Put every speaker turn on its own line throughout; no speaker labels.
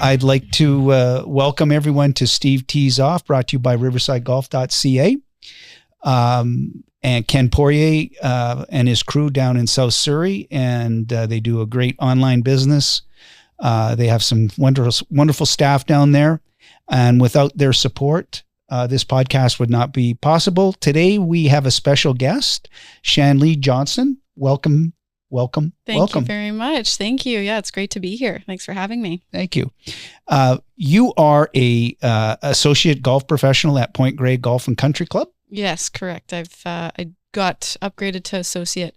I'd like to welcome everyone to Steve Tees Off, brought to you by riversidegolf.ca. And Ken Poirier and his crew down in South Surrey, and they do a great online business. They have some wonderful staff down there, and without their support, this podcast would not be possible. Today, we have a special guest, Shanlee Johnston. Welcome.
Thank you very much. Thank you. Yeah, it's great to be here. Thanks for having me.
Thank you. You are a associate golf professional at Point Grey Golf and Country Club.
Yes, correct. I got upgraded to associate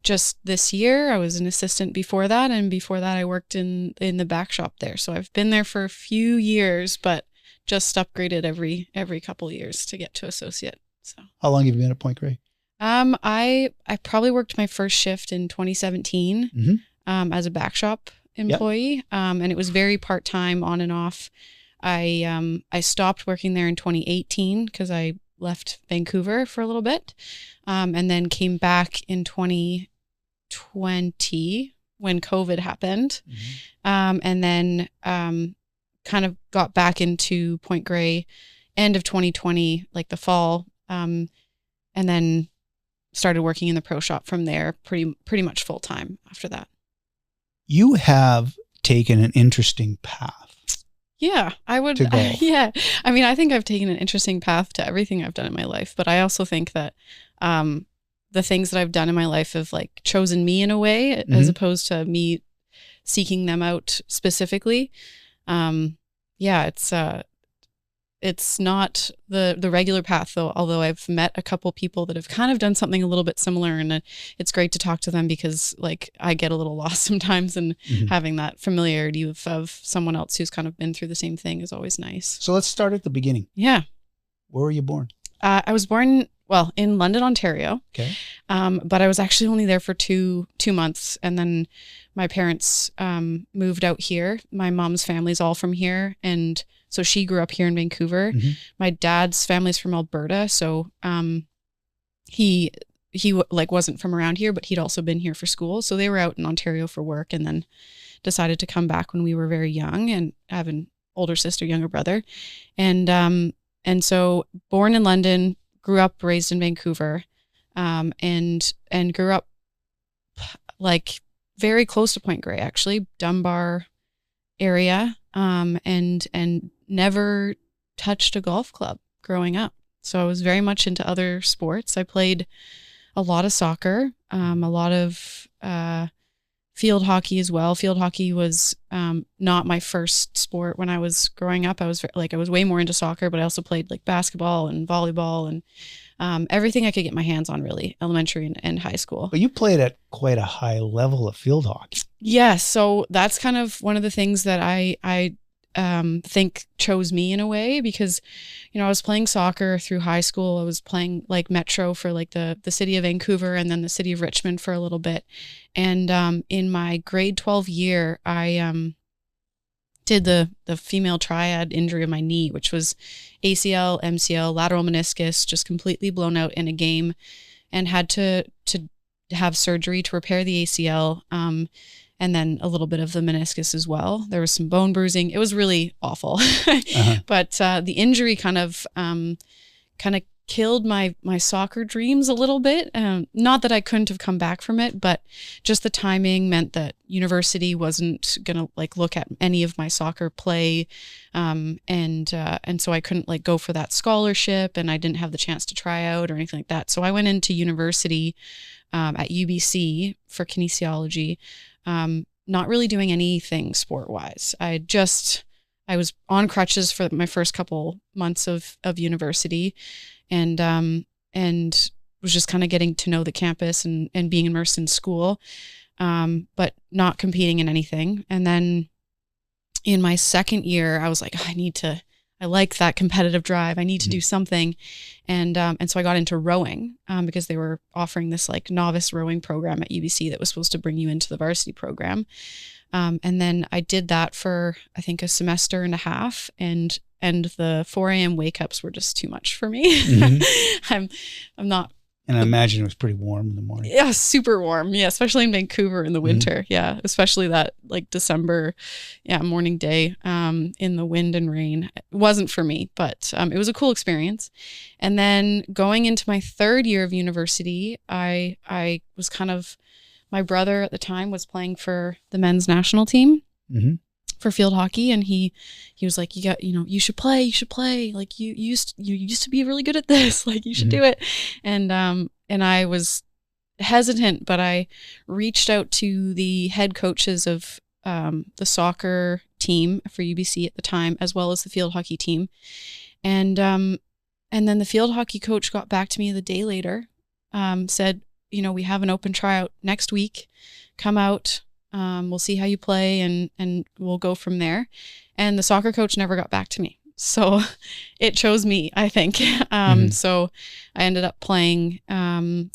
just this year. I was an assistant before that, and before that, I worked in the back shop there. So I've been there for a few years, but just upgraded every couple of years to get to associate. So
how long have you been at Point Grey?
I probably worked my first shift in 2017 as a back shop employee. Yep. And it was very part-time, on and off. I stopped working there in 2018 because I left Vancouver for a little bit, and then came back in 2020 when COVID happened. And then kind of got back into Point Grey end of 2020, like the fall, and then started working in the pro shop from there pretty much full time after that. You
have taken an interesting path.
Yeah, I would. Yeah. I mean, I think I've taken an interesting path to everything I've done in my life, but I also think that the things that I've done in my life have like chosen me in a way, as opposed to me seeking them out specifically. Yeah, it's not the regular path though, although I've met a couple people that have kind of done something a little bit similar, and it's great to talk to them because like I get a little lost sometimes, and having that familiarity of someone else who's kind of been through the same thing is always nice.
So let's start at the beginning.
Yeah.
Where were you born?
I was born, well, in London, Ontario.
Okay.
But I was actually only there for two months, and then my parents moved out here. My mom's family's all from here, and so she grew up here in Vancouver. My dad's family's from Alberta, so he like wasn't from around here, but he'd also been here for school. So they were out in Ontario for work, and then decided to come back when we were very young. And I have an older sister, younger brother, and so born in London, grew up, raised in Vancouver, and grew up like very close to Point Grey, actually, Dunbar area, and never touched a golf club growing up. So I was very much into other sports. I played a lot of soccer, a lot of field hockey as well. Field hockey was not my first sport when I was growing up. I was way more into soccer, but I also played like basketball and volleyball and everything I could get my hands on, really, elementary and high school.
But you played at quite a high level of field hockey.
Yeah, so that's kind of one of the things that I think chose me in a way, because, you know, I was playing soccer through high school. I was playing like Metro for like the city of Vancouver, and then the city of Richmond for a little bit. And in my grade 12 year, I did the female triad injury of my knee, which was ACL, MCL, lateral meniscus, just completely blown out in a game, and had to have surgery to repair the ACL. And then a little bit of the meniscus as well. There was some bone bruising. It was really awful. But the injury kind of killed my soccer dreams a little bit. Not that I couldn't have come back from it, but just the timing meant that university wasn't going to like look at any of my soccer play. And so I couldn't like go for that scholarship, and I didn't have the chance to try out or anything like that. So I went into university at UBC for kinesiology. Not really doing anything sport-wise. I was on crutches for my first couple months of university, and was just kind of getting to know the campus and being immersed in school, but not competing in anything. And then in my second year, I was like, I like that competitive drive. I need to do something. And so I got into rowing, because they were offering this like novice rowing program at UBC that was supposed to bring you into the varsity program. And then I did that for, I think, a semester and a half, and the 4 a.m. wake ups were just too much for me. I'm not
And I imagine it was pretty warm in the morning.
Yeah, super warm. Yeah, especially in Vancouver in the winter. Yeah, especially that like December, morning day in the wind and rain. It wasn't for me, but it was a cool experience. And then going into my third year of university, I was my brother at the time was playing for the men's national team. For field hockey, and he was like, you should play, like you used to be really good at this, like you should do it. And I was hesitant, but I reached out to the head coaches of the soccer team for UBC at the time, as well as the field hockey team. And then the field hockey coach got back to me the day later, said, we have an open tryout next week, come out. We'll see how you play and we'll go from there. And the soccer coach never got back to me. So it chose me, I think. So I ended up playing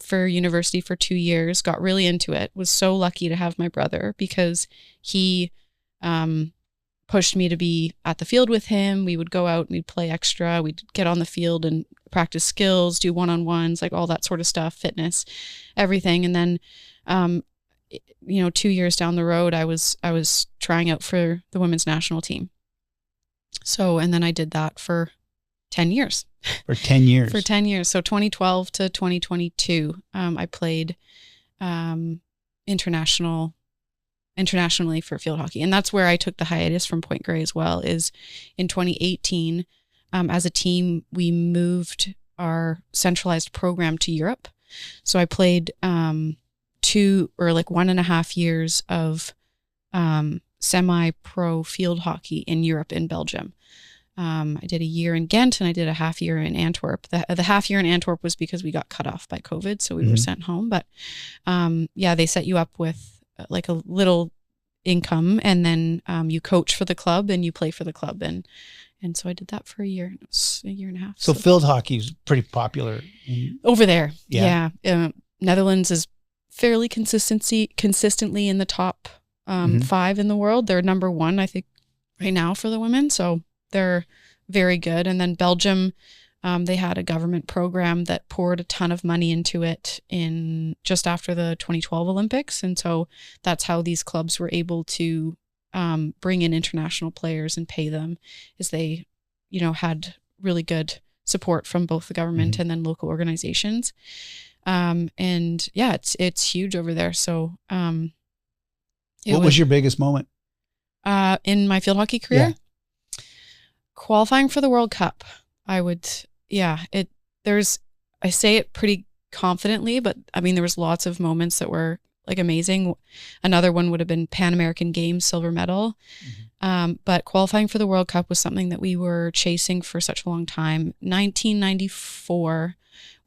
for university for 2 years, got really into it, was so lucky to have my brother because he pushed me to be at the field with him. We would go out and we'd play extra. We'd get on the field and practice skills, do one-on-ones, like all that sort of stuff, fitness, everything. And then 2 years down the road, I was trying out for the women's national team. So, and then I did that for 10 years.
For 10 years.
For 10 years. So 2012 to 2022, I played internationally for field hockey. And that's where I took the hiatus from Point Grey as well, is in 2018, as a team, we moved our centralized program to Europe. So I played 1.5 years of semi-pro field hockey in Europe, in Belgium. I did a year in Ghent and I did a half year in Antwerp. The half year in Antwerp was because we got cut off by COVID, so we were sent home. But they set you up with like a little income, and then you coach for the club and you play for the club, and so I did that for a year. It was a year and a half.
So field hockey is pretty popular
over there. Yeah. Netherlands is fairly consistently in the top 5 in the world. They're number 1, I think, right now for the women. So they're very good. And then Belgium, they had a government program that poured a ton of money into it in just after the 2012 Olympics. And so that's how these clubs were able to bring in international players and pay them, is they, had really good support from both the government and then local organizations. It's huge over there. So, what was
your biggest moment?
In my field hockey career?
Yeah.
Qualifying for the World Cup. I say it pretty confidently, but I mean, there was lots of moments that were like amazing. Another one would have been Pan American Games silver medal. But qualifying for the World Cup was something that we were chasing for such a long time. 1994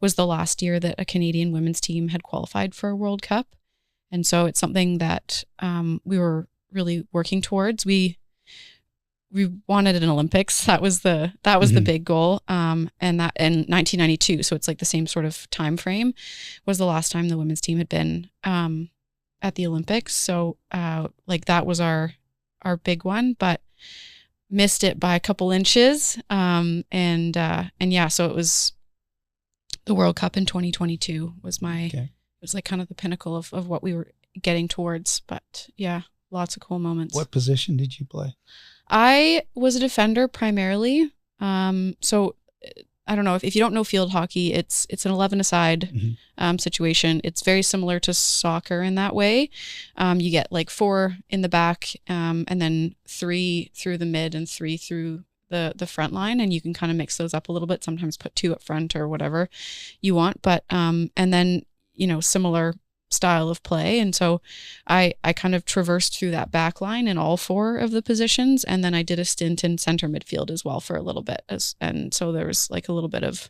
was the last year that a Canadian women's team had qualified for a World Cup. And so it's something that we were really working towards. We wanted an Olympics. That was the big goal. And that in 1992, so it's like the same sort of time frame, was the last time the women's team had been at the Olympics. So that was our big one, but missed it by a couple inches. So it was the World Cup in 2022 was it was like kind of the pinnacle of what we were getting towards. But yeah, lots of cool moments. What position did you play? I was a defender primarily. So I don't know if you don't know field hockey, it's an 11-a-side situation. It's very similar to soccer in that way. You get like 4 in the back, and then 3 through the mid and 3 through the front line, and you can kind of mix those up a little bit. Sometimes put 2 up front or whatever you want, but and then similar style of play. And so I kind of traversed through that back line in all 4 of the positions. And then I did a stint in center midfield as well for a little bit. And so there was like a little bit of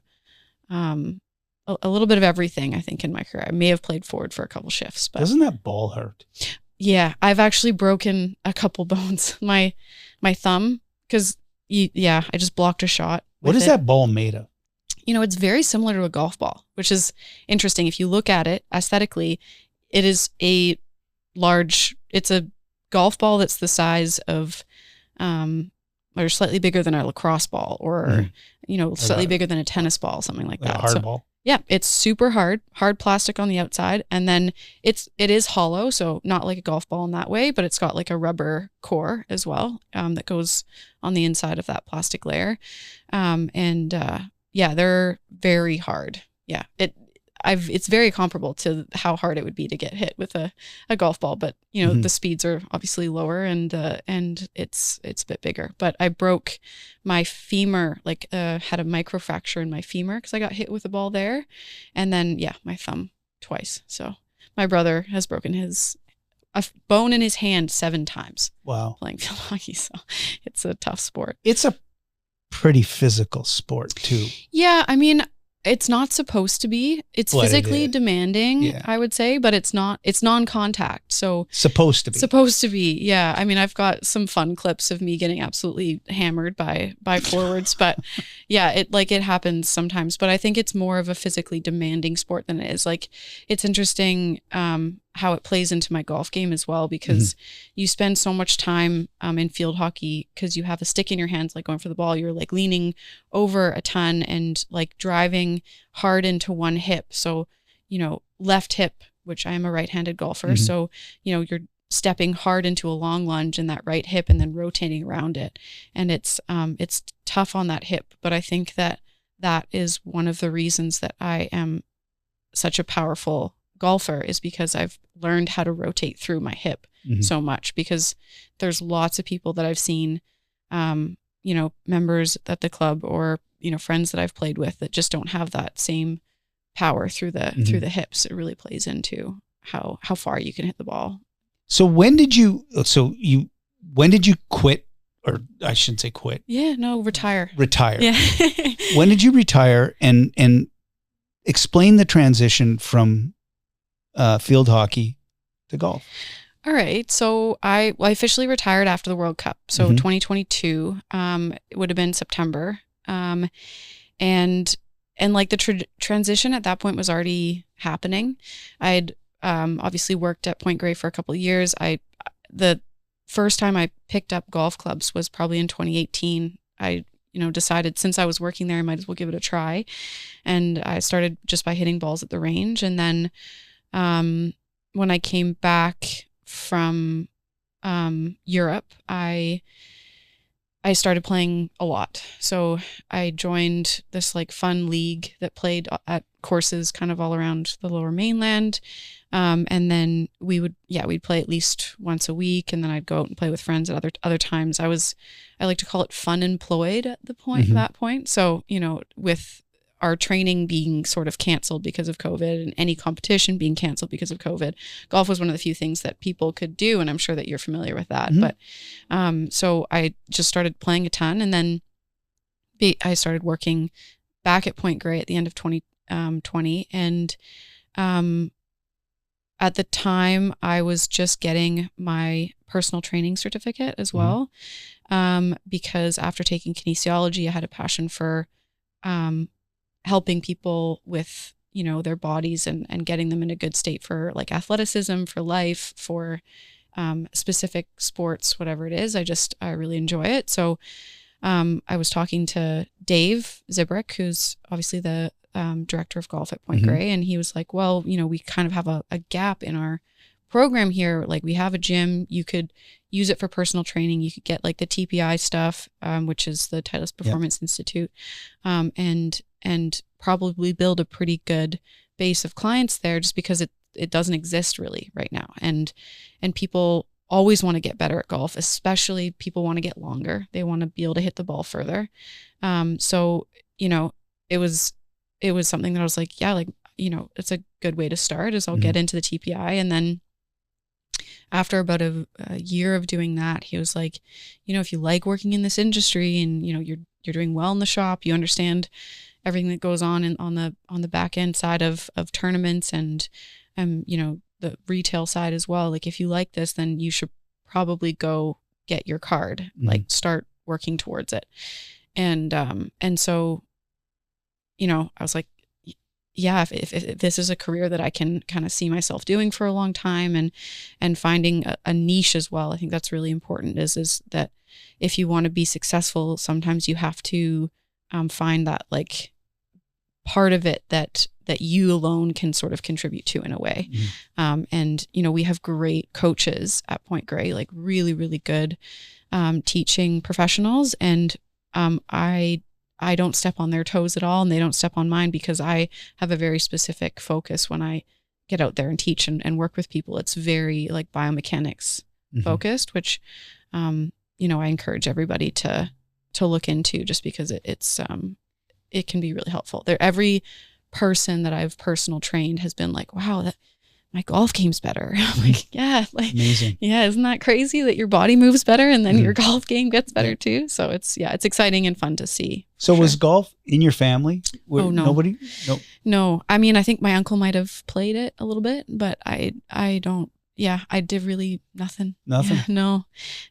everything, I think, in my career. I may have played forward for a couple shifts, but doesn't that ball hurt? Yeah. I've actually broken a couple bones. My thumb, because I just blocked a shot. What is that ball made of? It's very similar to a golf ball, which is interesting. If you look at it aesthetically, it is it's a golf ball that's the size of, or slightly bigger than a lacrosse ball, or, slightly bigger than a tennis ball, something like that. A hard ball. Yeah, it's super hard plastic on the outside. And then it is hollow. So not like a golf ball in that way, but it's got like a rubber core as well, that goes on the inside of that plastic layer. Yeah, they're very hard. Yeah. It's very comparable to how hard it would be to get hit with a golf ball, but you know, the speeds are obviously lower and it's a bit bigger. But I broke my femur, had a micro fracture in my femur because I got hit with a ball there. And then, my thumb twice. So my brother has broken a bone in his hand 7 times.
Wow.
Playing field hockey. So it's a tough sport.
It's a pretty physical sport too.
Yeah. I mean, it's not supposed to be. It's physically demanding, I would say, but it's not. It's non-contact. So
supposed to be.
Yeah. I mean, I've got some fun clips of me getting absolutely hammered by forwards, but yeah, it happens sometimes. But I think it's more of a physically demanding sport than it is. Like, it's interesting how it plays into my golf game as well, because you spend so much time in field hockey because you have a stick in your hands, like going for the ball. You're like leaning over a ton and like driving hard into one hip. So, you know, left hip, which I am a right-handed golfer. So, you know, you're stepping hard into a long lunge in that right hip and then rotating around it. And it's tough on that hip. But I think that is one of the reasons that I am such a powerful golfer, is because I've learned how to rotate through my hip so much, because there's lots of people that I've seen, you know, members at the club or, you know, friends that I've played with that just don't have that same power through the hips. It really plays into how far you can hit the ball.
So when did you quit? Or I shouldn't say quit.
Yeah, no, retire.
Yeah. When did you retire, and explain the transition from field hockey to golf?
All right. So I officially retired after the World Cup. So 2022, it would have been September. And like the transition at that point was already happening. I'd obviously worked at Point Grey for a couple of years. The first time I picked up golf clubs was probably in 2018. I decided since I was working there, I might as well give it a try. And I started just by hitting balls at the range. And then when I came back from Europe, I started playing a lot. So I joined this like fun league that played at courses kind of all around the Lower Mainland. And then we'd play at least once a week, and then I'd go out and play with friends at other times. I like to call it fun employed at that point. So, you know, with our training being sort of canceled because of COVID and any competition being canceled because of COVID, golf was one of the few things that people could do. And I'm sure that you're familiar with that. But so I just started playing a ton, and then I started working back at Point Grey at the end of 2020. And at the time, I was just getting my personal training certificate as well, because after taking kinesiology, I had a passion for helping people with, you know, their bodies and getting them in a good state for like athleticism, for life, for specific sports, whatever it is. I really enjoy it. So I was talking to Dave Zibrick, who's obviously the director of golf at Point Grey, and he was like, well, you know, we kind of have a gap in our program here. Like, we have a gym, you could use it for personal training. You could get like the TPI stuff, which is the Titleist Performance Institute, and probably build a pretty good base of clients there, just because it doesn't exist really right now. And people always want to get better at golf, especially people want to get longer. They want to be able to hit the ball further. So, you know, it was something that I was like, yeah, like, you know, it's a good way to start is I'll get into the TPI. And then after about a year of doing that, he was like, you know, if you like working in this industry and, you know, you're doing well in the shop, you understand everything that goes on on the back end side of tournaments and, you know, the retail side as well. Like, if you like this, then you should probably go get your card, like start working towards it. And so, you know, I was like, yeah, if this is a career that I can kind of see myself doing for a long time and finding a niche as well. I think that's really important is that if you want to be successful, sometimes you have to find that like part of it that you alone can sort of contribute to in a way. And, we have great coaches at Point Grey, like really, really good teaching professionals. And I don't step on their toes at all, and they don't step on mine, because I have a very specific focus when I get out there and teach and work with people. It's very like biomechanics focused, which, I encourage everybody to look into, just because it can be really helpful. Every person that I've personal trained has been like, wow, that my golf game's better. I'm like, yeah, like, amazing. Yeah. Isn't that crazy that your body moves better and then your golf game gets better too? So it's exciting and fun to see. So
was golf in your family?
Oh, no.
Nobody? No.
No. I mean, I think my uncle might've played it a little bit, but I don't, I did really nothing.
Nothing?
Yeah,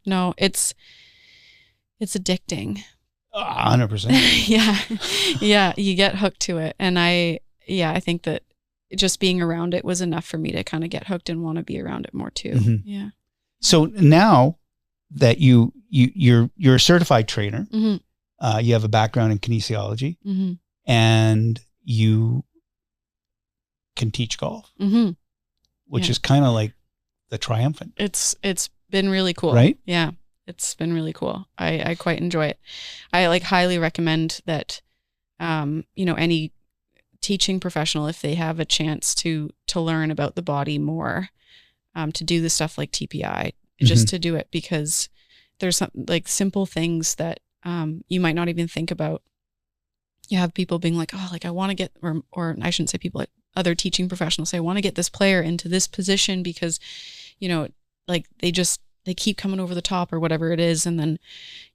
no, it's addicting.
100%.
Yeah. You get hooked to it. And I think that just being around it was enough for me to kind of get hooked and want to be around it more too. Yeah.
So now that you're a certified trainer, you have a background in kinesiology, and you can teach golf, which is kind of like the triumphant.
It's been really cool.
Right?
Yeah. It's been really cool. I quite enjoy it. I like highly recommend that, any teaching professional, if they have a chance to learn about the body more, to do the stuff like TPI, just to do it, because there's some like simple things that, you might not even think about. You have people being like, oh, like I want to get, or I shouldn't say people, like other teaching professionals say, I want to get this player into this position because, like they keep coming over the top or whatever it is. And then,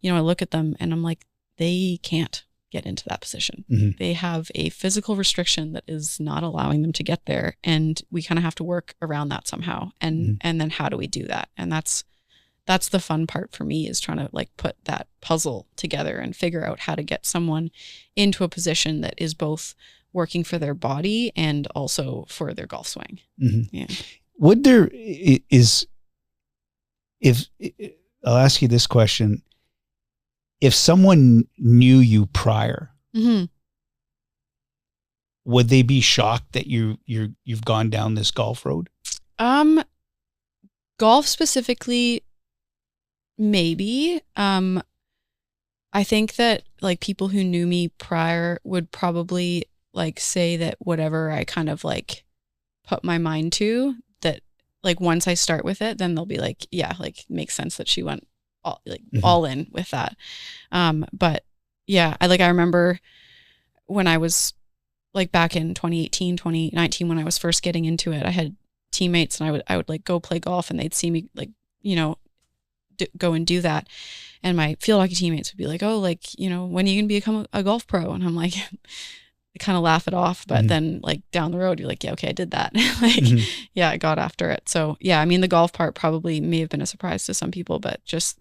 I look at them and I'm like, they can't get into that position. They have a physical restriction that is not allowing them to get there. And we kind of have to work around that somehow. And then how do we do that? And that's the fun part for me, is trying to like put that puzzle together and figure out how to get someone into a position that is both working for their body and also for their golf swing. Yeah.
Would there I'll ask you this question. If someone knew you prior, would they be shocked that you've gone down this golf road?
Golf specifically, maybe. I think that like people who knew me prior would probably like say that whatever I kind of like put my mind to, that like once I start with it, then they'll be like, yeah, like makes sense that she went all in with that. But yeah, I remember when I was like back in 2018, 2019, when I was first getting into it, I had teammates and I would like go play golf and they'd see me like, go and do that. And my field hockey teammates would be like, oh, like, when are you going to become a golf pro? And I'm like, I kind of laugh it off, but then like down the road, you're like, yeah, okay, I did that. Yeah, I got after it. So yeah, I mean, the golf part probably may have been a surprise to some people, but just,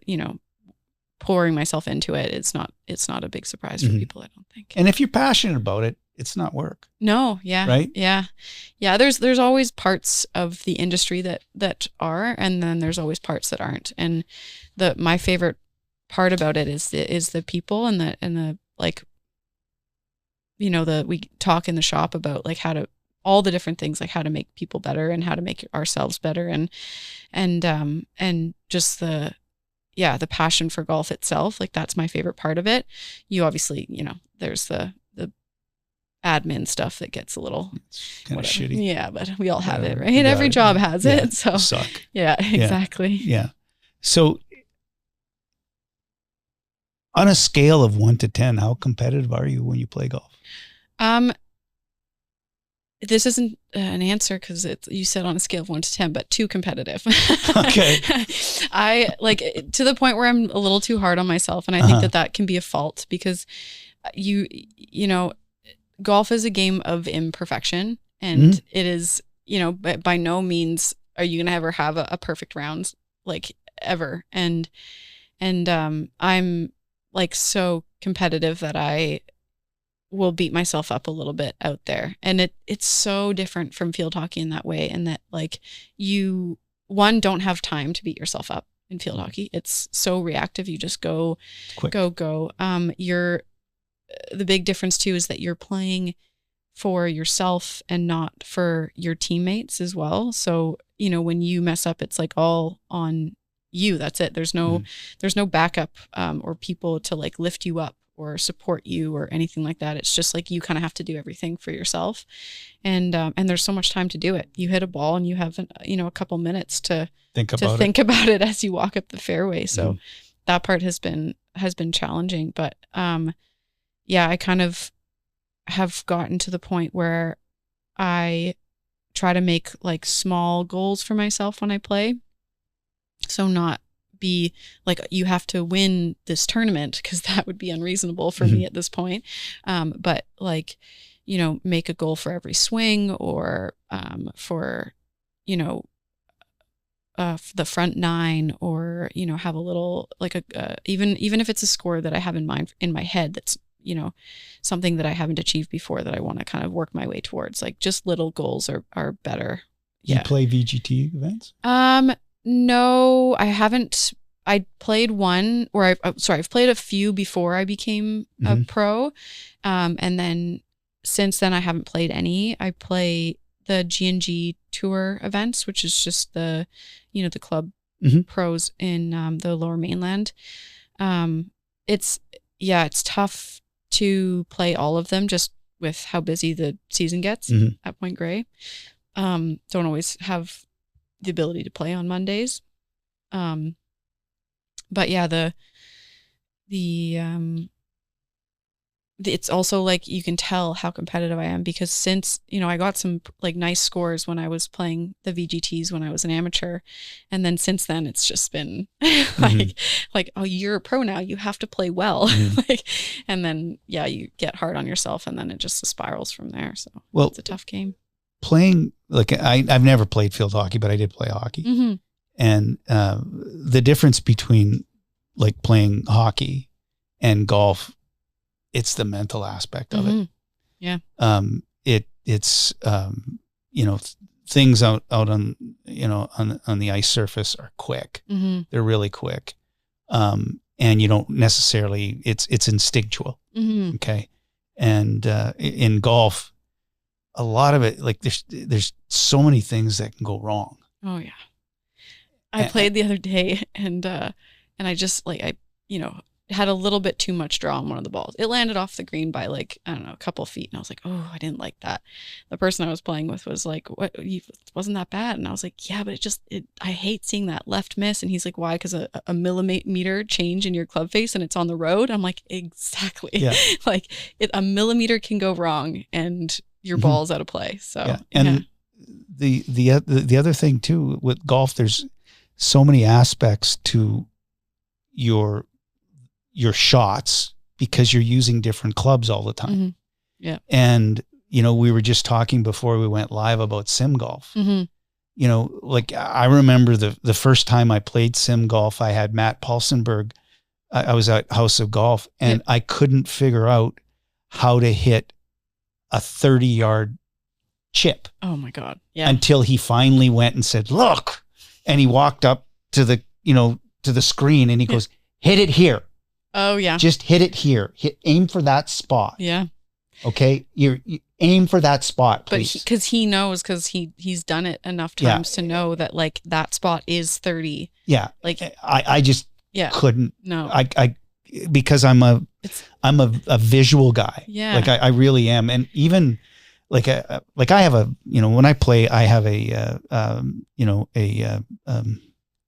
pouring myself into it, it's not a big surprise for people, I don't think.
And if you're passionate about it, it's not work.
No. Yeah.
Right.
Yeah. Yeah. There's always parts of the industry that are, and then there's always parts that aren't. And my favorite part about it is the people and the like, we talk in the shop about like all the different things, like how to make people better and how to make ourselves better. And just the passion for golf itself. Like that's my favorite part of it. You obviously, there's the admin stuff that gets a little
kind of shitty.
Yeah, but we all have it, right? Every job has it. So
suck.
Yeah, exactly.
Yeah. So on a scale of 1 to 10, how competitive are you when you play golf?
This isn't an answer because you said on a scale of 1 to 10, but too competitive.
Okay.
I like to the point where I'm a little too hard on myself. And I think that can be a fault because golf is a game of imperfection, and it is, but by no means are you going to ever have a perfect round, like ever. And I'm like so competitive that I will beat myself up a little bit out there. And it's so different from field hockey in that way. And that like you don't have time to beat yourself up in field hockey. It's so reactive. You just go, quick. Go. The big difference too is that you're playing for yourself and not for your teammates as well. So, you know, when you mess up, it's like all on you. That's it. There's no backup or people to like lift you up or support you or anything like that. It's just like you kind of have to do everything for yourself. And there's so much time to do it. You hit a ball and you have, a couple minutes to think about it as you walk up the fairway. So that part has been challenging, but I kind of have gotten to the point where I try to make like small goals for myself when I play. So not be like, you have to win this tournament, because that would be unreasonable for me at this point. But like, make a goal for every swing, or for, the front nine, or, have a little, like even if it's a score that I have in mind in my head, that's, something that I haven't achieved before that I want to kind of work my way towards. Like just little goals are better.
You play VGT events?
No, I haven't. I played one, or I've played a few before I became a pro. And then since then I haven't played any. I play the G&G tour events, which is just the club pros in the Lower Mainland. It's tough to play all of them just with how busy the season gets at Point Grey. Don't always have the ability to play on Mondays. But yeah, it's also like, you can tell how competitive I am, because since, I got some like nice scores when I was playing the VGTs when I was an amateur. And then since then it's just been like, oh, you're a pro now, you have to play well. And then, you get hard on yourself, and then it just spirals from there. So it's a tough game.
Playing, like I've never played field hockey, but I did play hockey. And the difference between like playing hockey and golf, it's the mental aspect of it. Yeah. It's things out on, on the ice surface are quick. They're really quick. And you don't necessarily, it's instinctual. Okay. And in golf, a lot of it, like there's so many things that can go wrong.
Oh yeah. I played the other day, and I just had a little bit too much draw on one of the balls. It landed off the green by like, I don't know, a couple feet. And I was like, oh, I didn't like that. The person I was playing with was like, what, wasn't that bad? And I was like, yeah, but I hate seeing that left miss. And he's like, why? Because a millimeter change in your club face and it's on the road. I'm like, exactly. Yeah. Like a millimeter can go wrong and your ball's out of play. So,
And the other thing too, with golf, there's so many aspects to your shots, because you're using different clubs all the time. Yeah. And, we were just talking before we went live about sim golf. Like I remember the first time I played sim golf, I had Matt Paulsenberg. I was at House of Golf, and I couldn't figure out how to hit a 30-yard chip.
Oh my God. Yeah.
Until he finally went and said, look, and he walked up to the, to the screen, and he goes, hit it here.
Oh yeah.
Just hit it here. Aim for that spot.
Yeah.
Okay. You aim for that spot, please.
But because he knows, because he's done it enough times to know that like that spot is 30.
Yeah.
Like
I just couldn't.
No.
I because I'm a visual guy.
Yeah.
Like I really am. And even like I have a, when I play, I have a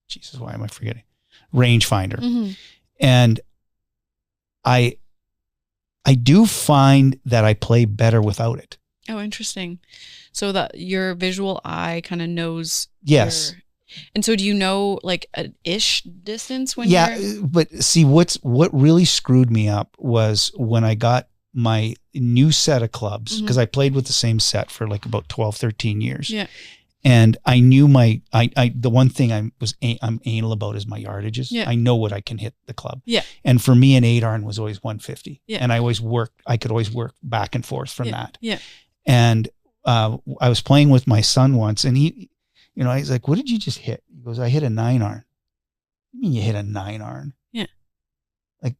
Jesus, why am I forgetting? Rangefinder. And I do find that I play better without it.
Oh, interesting. So that your visual eye kind of knows.
Yes.
And so do you know like an ish distance when
but see what really screwed me up was when I got my new set of clubs, because I played with the same set for like about 12, 13 years. Yeah. And I knew the one thing I'm anal about is my yardages. Yeah. I know what I can hit the club. Yeah. And for me, an 8-iron was always 150. Yeah. And I could always work back and forth from that. Yeah. And I was playing with my son once, and he, he's like, what did you just hit? He goes, I hit a 9-iron. What do you mean you hit a 9-iron? Yeah. Like,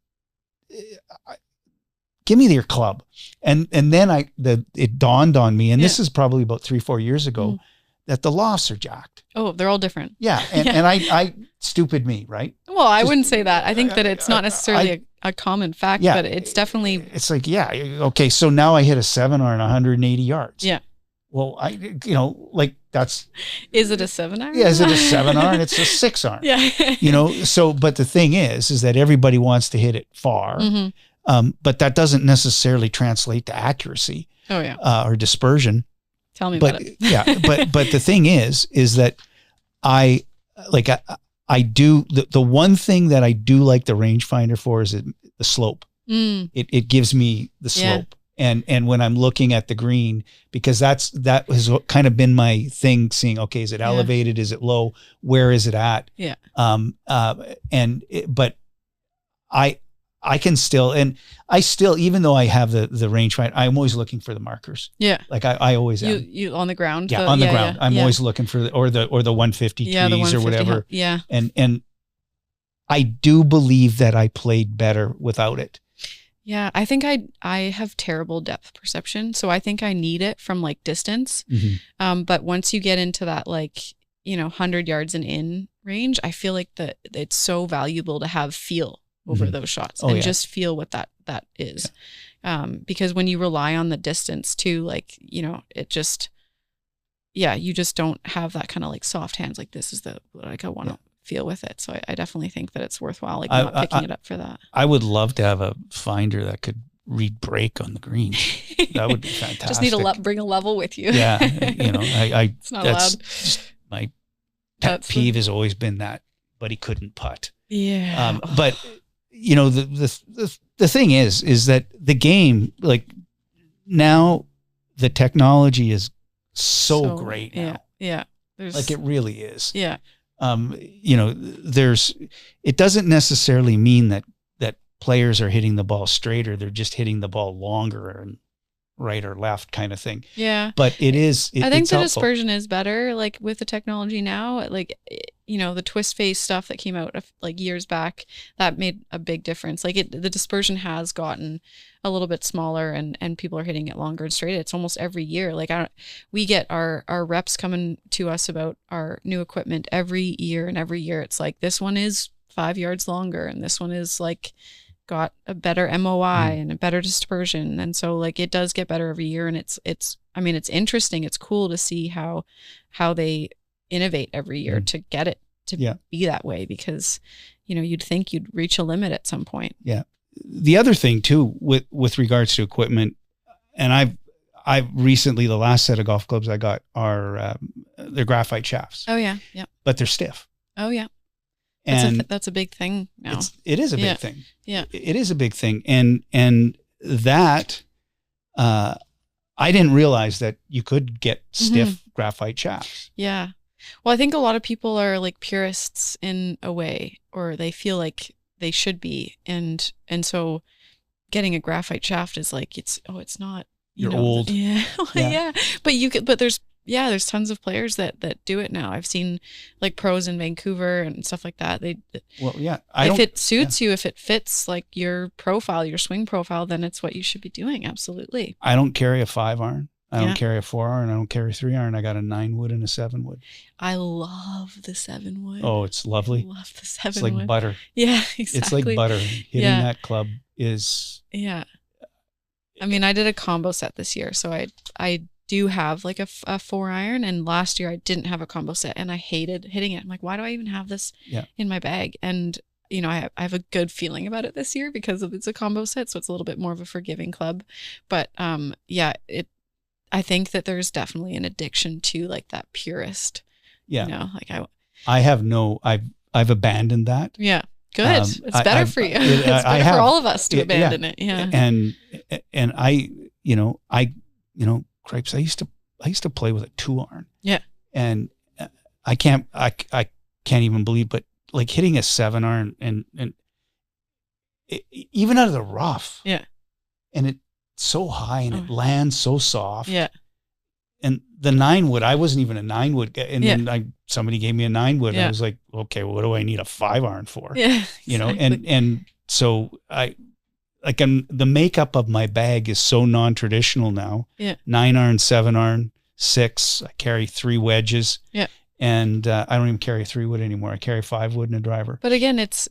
give me your club. And then it dawned on me, and this is probably about 3-4 years ago, that the lofts are jacked.
Oh, they're all different.
Yeah. And I stupid me, right?
Well, I wouldn't say that. I think that it's not necessarily a common fact, but it's definitely.
It's like, okay. So now I hit a 7-iron 180 yards.
Yeah.
Well, like that's.
Is it a 7-iron?
Yeah. Is it a 7-iron? It's a 6-iron.
Yeah.
So, but the thing is that everybody wants to hit it far. But that doesn't necessarily translate to accuracy.
Oh yeah.
Or dispersion.
Tell me about it.
But the thing is that I do the one thing that I do like the rangefinder for is the slope. It gives me the slope. And when I'm looking at the green, because that has kind of been my thing, seeing, okay, is it elevated? Is it low? Where is it at?
Yeah.
But I can still, and I still, even though I have the rangefinder, I'm always looking for the markers.
Yeah.
Like I always am.
You on the ground?
Yeah, on the ground. I'm always looking for the 150 trees or whatever.
Yeah.
And I do believe that I played better without it.
Yeah. I think I have terrible depth perception. So I think I need it from like distance. But once you get into that, 100 yards and in range, I feel like that it's so valuable to have feel over those shots and just feel what that is. Because when you rely on the distance too, it just, you just don't have that kind of like soft hands. Like this is I want to feel with it. So I definitely think that it's worthwhile, not picking it up for that.
I would love to have a finder that could read break on the green. That would be fantastic.
Just need to bring a level with you.
Yeah. It's not
allowed.
Just my pet peeve has always been that, but he couldn't putt.
Yeah.
But the thing is that the game, like now the technology is so great now.
Yeah.
Like it really is.
Yeah.
It doesn't necessarily mean that players are hitting the ball straighter. They're just hitting the ball longer and right or left kind of thing.
Yeah.
But I think
the dispersion is better, like with the technology now, the twist face stuff that came out like years back, that made a big difference. Like the dispersion has gotten a little bit smaller and people are hitting it longer and straight. It's almost every year. Like we get our reps coming to us about our new equipment every year, and every year it's like, this one is 5 yards longer and this one is like got a better MOI and a better dispersion. And so like it does get better every year, and it's interesting. It's cool to see how they innovate every year to get it to be that way, because you'd think you'd reach a limit at some point.
Yeah. The other thing too, with regards to equipment, and I've recently, the last set of golf clubs I got are they're graphite shafts.
Oh yeah. Yeah.
But they're stiff.
Oh yeah.
And
that's a big thing now.
It is a big thing.
Yeah.
It is a big thing. And that, I didn't realize that you could get stiff graphite shafts.
Yeah. Well, I think a lot of people are like purists in a way, or they feel like they should be. And so getting a graphite shaft is like, it's not,
you're old.
Yeah. Yeah. But there's tons of players that do it now. I've seen like pros in Vancouver and stuff like that. If it suits you, if it fits like your profile, your swing profile, then it's what you should be doing. Absolutely.
I don't carry a 5-iron. I don't carry a 4-iron. I don't carry a 3-iron. I got a 9-wood and a 7-wood.
I love the 7-wood.
Oh, it's lovely.
I love the 7-wood.
It's like butter.
Yeah, exactly.
It's like butter. Hitting that club is.
Yeah. I mean, I did a combo set this year, so I do have like a 4-iron, and last year I didn't have a combo set and I hated hitting it. I'm like, why do I even have this in my bag? And I have a good feeling about it this year because it's a combo set, so it's a little bit more of a forgiving club. But I think that there's definitely an addiction to like that purist. Yeah.
I've abandoned that.
yeah, good. It's better for you. It's better for all of us to abandon it. Yeah.
And Cripes, I used to play with a 2-iron.
Yeah.
And I can't even believe, but like hitting a 7-iron and even out of the rough.
Yeah.
And it's so high and it lands so soft.
Yeah.
And the 9-wood, I wasn't even a 9-wood guy. And then somebody gave me a 9-wood. And I was like, okay, well, what do I need a 5-iron for?
Yeah. Exactly.
And so like the makeup of my bag is so non-traditional now.
Yeah.
9-iron, 7-iron, 6. I carry 3 wedges.
Yeah.
And I don't even carry a 3-wood anymore. I carry 5-wood and a driver.
But again, it's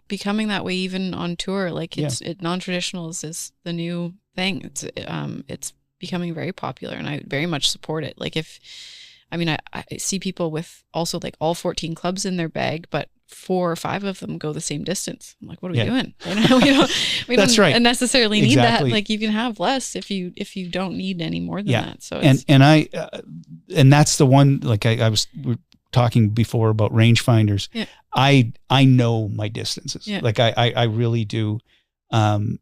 becoming that way even on tour. Like non-traditional is the new thing. It's becoming very popular, and I very much support it. Like I see people with also like all 14 clubs in their bag, but 4 or 5 of them go the same distance. I'm like, what are we doing? We
That's
don't
right.
necessarily need that. Like you can have less if you don't need any more than that. So
and that's the one, like we were talking before about rangefinders.
Yeah.
I know my distances.
Yeah.
Like I really do. And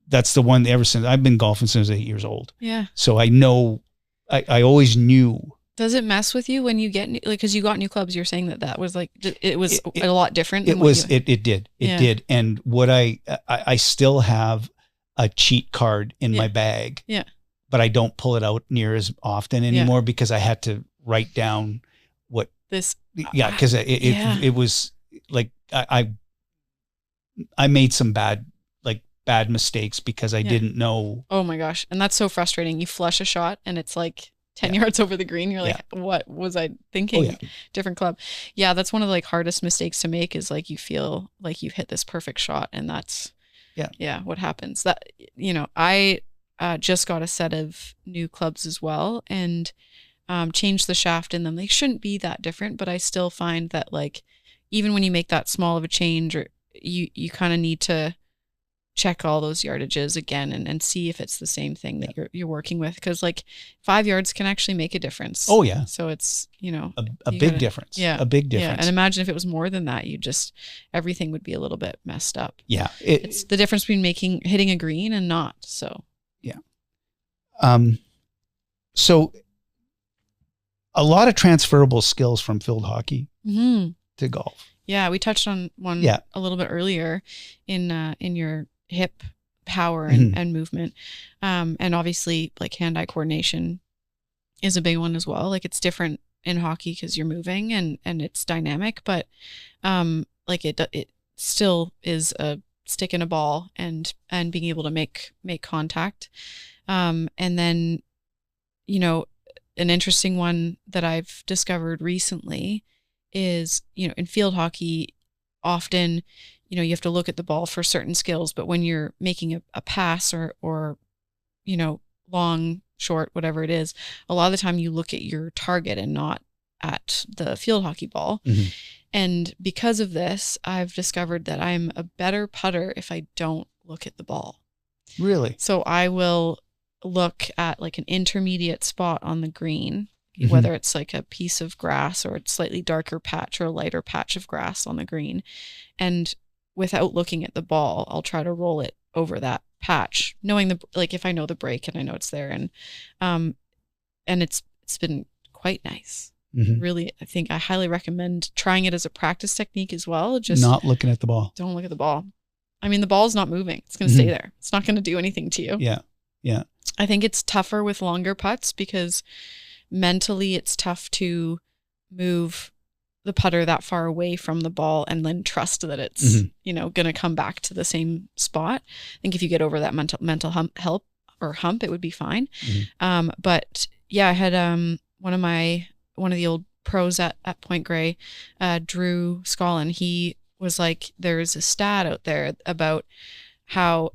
that's the one ever since I've been golfing since I was 8 years old.
Yeah.
So I know, I always knew.
Does it mess with you when you get because you got new clubs? You're saying that was like it was a lot different.
It did. And what I still have a cheat card in my bag.
Yeah.
But I don't pull it out near as often anymore because I had to write down what this. Yeah, because it was like I made some bad mistakes because I didn't know.
Oh my gosh, and that's so frustrating. You flush a shot and it's like 10 yards over the green. You're like, what was I thinking?
Oh, yeah. Different
club. Yeah, that's one of the like hardest mistakes to make is like you feel like you've hit this perfect shot and that's what happens. That I just got a set of new clubs as well and changed the shaft in them. They shouldn't be that different, but I still find that like even when you make that small of a change, or you kind of need to check all those yardages again and see if it's the same thing that you're working with, because like 5 yards can actually make a difference.
Oh yeah.
So it's
a big difference.
Yeah,
a big difference.
Yeah, and imagine if it was more than that, everything would be a little bit messed up.
Yeah,
it's the difference between hitting a green and not. So
yeah. So a lot of transferable skills from field hockey to golf.
Yeah, we touched on one a little bit earlier in your hip power and movement. And obviously like hand-eye coordination is a big one as well. Like it's different in hockey because you're moving and it's dynamic, but like it still is a stick in a ball and being able to make contact. And then, an interesting one that I've discovered recently is, in field hockey, often, you have to look at the ball for certain skills, but when you're making a pass or long, short, whatever it is, a lot of the time you look at your target and not at the field hockey ball. Mm-hmm. And because of this, I've discovered that I'm a better putter if I don't look at the ball.
Really?
So I will look at like an intermediate spot on the green, whether it's like a piece of grass or a slightly darker patch or a lighter patch of grass on the green. And without looking at the ball, I'll try to roll it over that patch, knowing if I know the break and I know it's there. And it's been quite nice. Mm-hmm. Really, I think I highly recommend trying it as a practice technique as well. Just
not looking at the ball.
Don't look at the ball. I mean, the ball's not moving. It's going to stay there. It's not going to do anything to you.
Yeah. Yeah.
I think it's tougher with longer putts because mentally it's tough to move the putter that far away from the ball and then trust that it's, going to come back to the same spot. I think if you get over that mental hump, it would be fine. Mm-hmm. But yeah, I had one of the old pros at Point Grey, Drew Scollin. He was like, there's a stat out there about how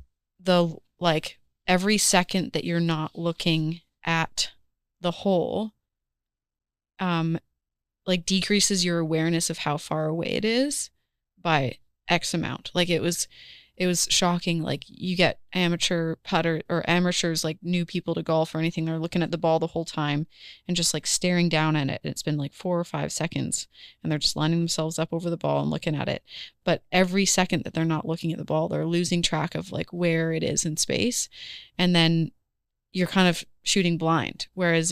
every second that you're not looking at the hole, decreases your awareness of how far away it is by X amount. Like it was shocking. Like you get amateur putter or amateurs, like new people to golf or anything. They're looking at the ball the whole time and just like staring down at it. And it's been like 4 or 5 seconds and they're just lining themselves up over the ball and looking at it. But every second that they're not looking at the ball, they're losing track of like where it is in space. And then you're kind of shooting blind. Whereas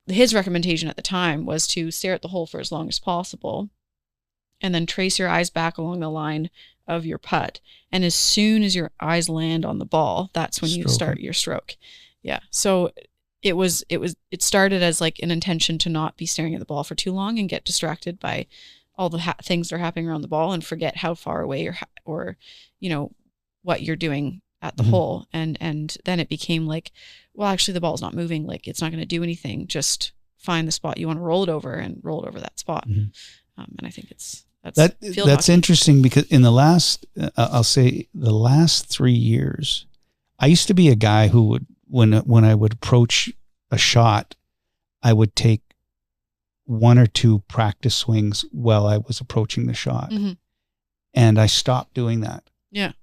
his recommendation at the time was to stare at the hole for as long as possible and then trace your eyes back along the line of your putt. And as soon as your eyes land on the ball, that's when you start your stroke. Yeah. So it started as like an intention to not be staring at the ball for too long and get distracted by all the things that are happening around the ball and forget how far away or, you know, what you're doing at the
Mhm.
hole. And then it became like, well, actually the ball's not moving. Like it's not going to do anything. Just find the spot you want to roll it over and roll it over that spot.
Mhm.
And I think that's field
that's
hockey.
interesting because in the last, I'll say the last 3 years, I used to be a guy who would, when I would approach a shot, I would take 1 or 2 practice swings while I was approaching the shot.
Mm-hmm.
And I stopped doing that.
Yeah.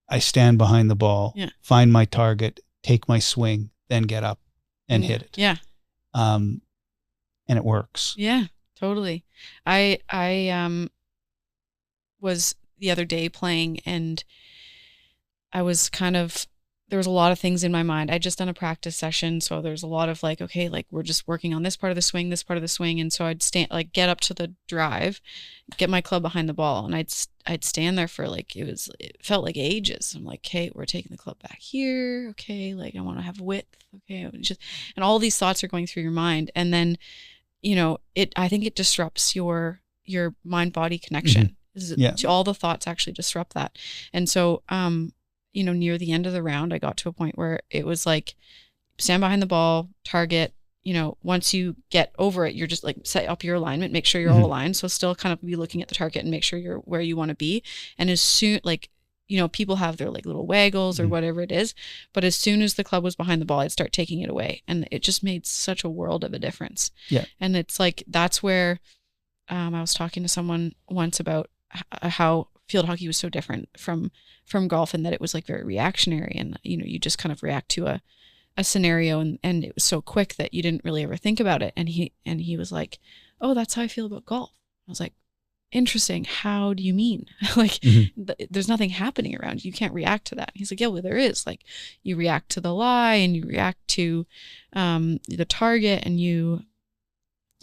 I stand behind the ball,
Yeah.
find my target, take my swing, then get up and hit it.
Yeah.
And it works.
Yeah, totally. I was the other day playing, and I was there was a lot of things in my mind. I'd just done a practice session. So there's a lot of like, okay, like we're just working on this part of the swing, this part of the swing. And so I'd get up to the drive, get my club behind the ball, and I'd stand there for like, it felt like ages. I'm like, okay, we're taking the club back here. Okay. Like I want to have width. Okay. And all these thoughts are going through your mind. And then, you know, I think it disrupts your mind body connection.
Yeah.
All the thoughts actually disrupt that. And so, you know, near the end of the round, I got to a point where it was like, stand behind the ball, target, you know, once you get over it, you're just like set up your alignment, make sure you're all aligned. So still kind of be looking at the target and make sure you're where you want to be. And as soon, like, you know, people have their like little waggles or whatever it is, but as soon as the club was behind the ball, I'd start taking it away. And it just made such a world of a difference.
Yeah.
And it's like, that's where I was talking to someone once about how field hockey was so different from golf, and that it was like very reactionary, and you know, you just kind of react to a scenario, and it was so quick that you didn't really ever think about it. And he was like, oh, that's how I feel about golf. I was like, interesting. How do you mean? Like there's nothing happening around you. You can't react to that. And he's like, yeah, well, there is. Like you react to the lie, and you react to the target, and you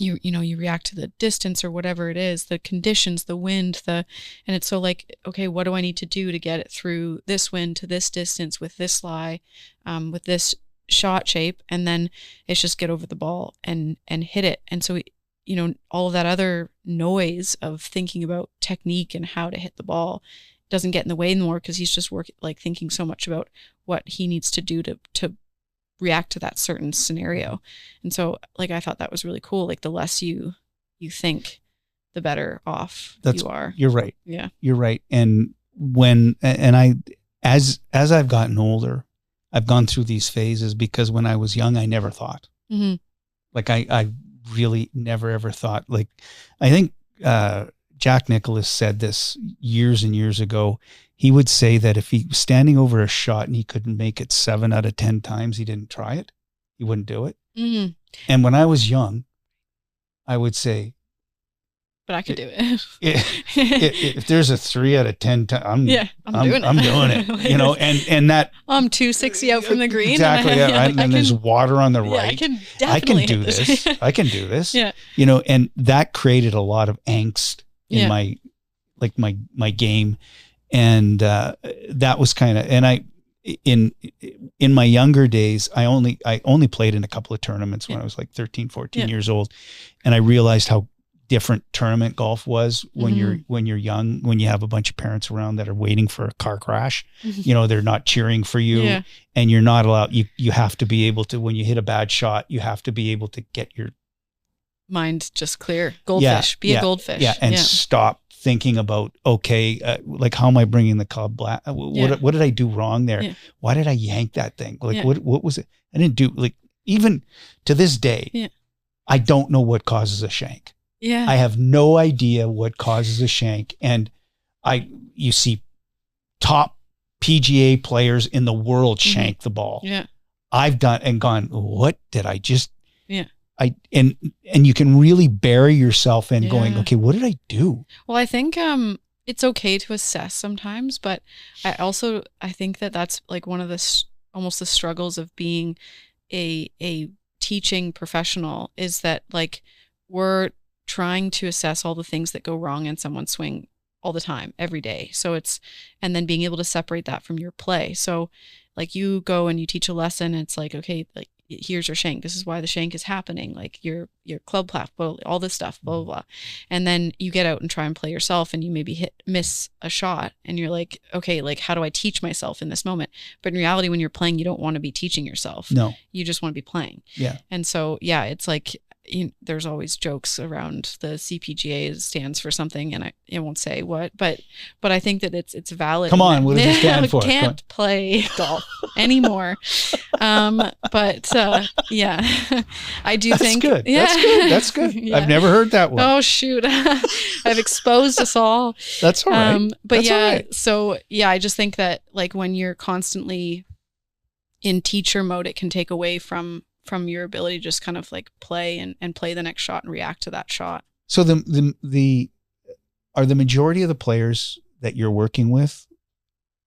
react to the distance or whatever it is, the conditions, the wind, and it's so like, okay, what do I need to do to get it through this wind to this distance with this lie, with this shot shape? And then it's just get over the ball and hit it. And so, you know, all of that other noise of thinking about technique and how to hit the ball doesn't get in the way anymore, because he's just thinking so much about what he needs to do to react to that certain scenario. And so like, I thought that was really cool. Like the less you think, the better off you are.
You're right.
Yeah.
You're right. And as I've gotten older, I've gone through these phases, because when I was young, I never thought.
Mm-hmm.
Like I really never ever thought. Like I think Jack Nicklaus said this years and years ago. He would say that if he was standing over a shot and he couldn't make it 7 out of 10 times, he didn't try it. He wouldn't do it. Mm-hmm. And when I was young, I would say,
but I could do it.
If there's a 3 out of 10 times, I'm doing it. You know, and that
I'm 260 out from the green.
Exactly. And there's water on the right.
I can definitely
do this. I can do this.
Yeah.
You know, and that created a lot of angst in my game. And that was kind of, and I, in my younger days, I only played in a couple of tournaments when I was like 13, 14 years old. And I realized how different tournament golf was when you're young, when you have a bunch of parents around that are waiting for a car crash. You know, they're not cheering for you, and you're not allowed, you have to be able to, when you hit a bad shot, you have to be able to get your
mind just clear. Goldfish, be a goldfish.
Yeah. And stop thinking about, okay, like how am I bringing the club black? What did I do wrong there? Yeah. Why did I yank that thing? Like what was it? I didn't do, like, even to this day, I don't know what causes a shank.
Yeah.
I have no idea what causes a shank. And you see top PGA players in the world shank the ball.
Yeah.
I've done and gone, what did I just,
yeah.
And you can really bury yourself in going, okay, what did I do?
Well, I think it's okay to assess sometimes, but I think that that's like one of the almost the struggles of being a teaching professional, is that like we're trying to assess all the things that go wrong in someone's swing all the time, every day. So and then being able to separate that from your play. So like you go and you teach a lesson, it's like, okay, like here's your shank. This is why the shank is happening. Like your club path, all this stuff, blah, blah, blah. And then you get out and try and play yourself, and you maybe miss a shot, and you're like, okay, like how do I teach myself in this moment? But in reality, when you're playing, you don't want to be teaching yourself.
No,
you just want to be playing.
Yeah.
And so, yeah, it's like, there's always jokes around the CPGA stands for something, and I won't say what, but I think that it's valid.
Come on, what does it stand for?
Can't play golf anymore. But yeah, I do think
good.
Yeah,
That's good.
Yeah.
I've never heard that one.
Oh shoot, I've exposed us all.
That's all right.
But
That's
yeah,
all right.
so yeah, I just think that like when you're constantly in teacher mode, it can take away from your ability to just kind of like play and play the next shot and react to that shot. So
the are the majority of the players that you're working with,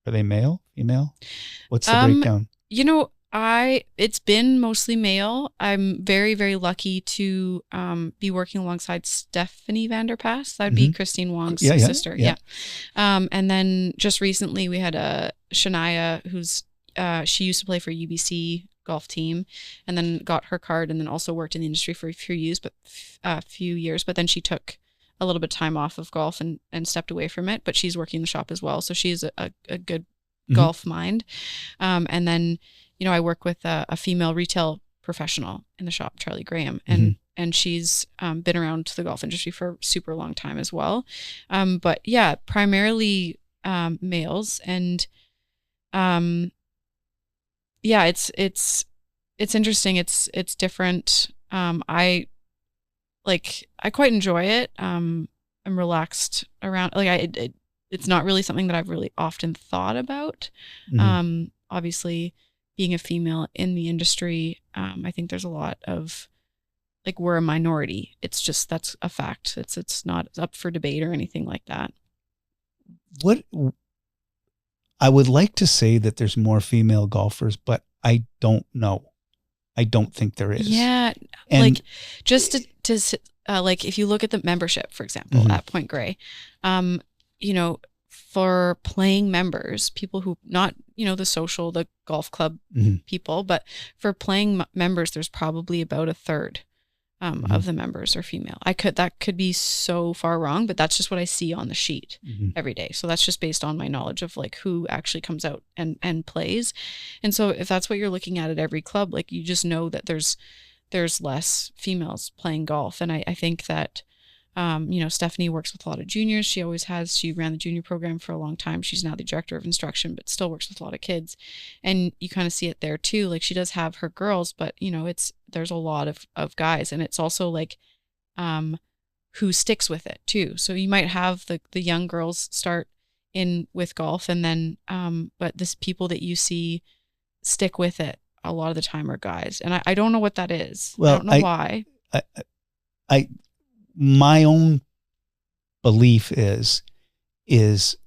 are they male, female? What's the breakdown?
It's been mostly male. I'm very, very lucky to be working alongside Stephanie Vanderpass. That'd be Christine Wong's sister. Yeah. And then just recently we had a Shania who's she used to play for UBC golf team, and then got her card, and then also worked in the industry for a few years, but then she took a little bit of time off of golf and stepped away from it, but she's working in the shop as well. So she's a good golf mind. And then, I work with a female retail professional in the shop, Charlie Graham, and she's been around the golf industry for a super long time as well. But yeah, primarily males, and yeah, it's interesting. It's different. I quite enjoy it. I'm relaxed around, like it's not really something that I've really often thought about. Obviously being a female in the industry, I think there's a lot of, like, we're a minority. It's just, that's a fact. It's not up for debate or anything like that.
I would like to say that there's more female golfers, but I don't know. I don't think there is.
Yeah. And like, just to like, if you look at the membership, for example, at Point Grey, for playing members, people who not, the golf club people, but for playing members, there's probably about a third of the members are female. That could be so far wrong, but that's just what I see on the sheet every day. So that's just based on my knowledge of like who actually comes out and plays. And so if that's what you're looking at every club, like, you just know that there's less females playing golf. And I think that, Stephanie works with a lot of juniors. She always has. She ran the junior program for a long time. She's now the director of instruction, but still works with a lot of kids. And you kind of see it there too. Like, she does have her girls, but there's a lot of guys. And it's also like, who sticks with it too. So you might have the young girls start in with golf, and then, but this people that you see stick with it a lot of the time are guys. And I don't know what that is. Well, I don't know why.
My own belief is there's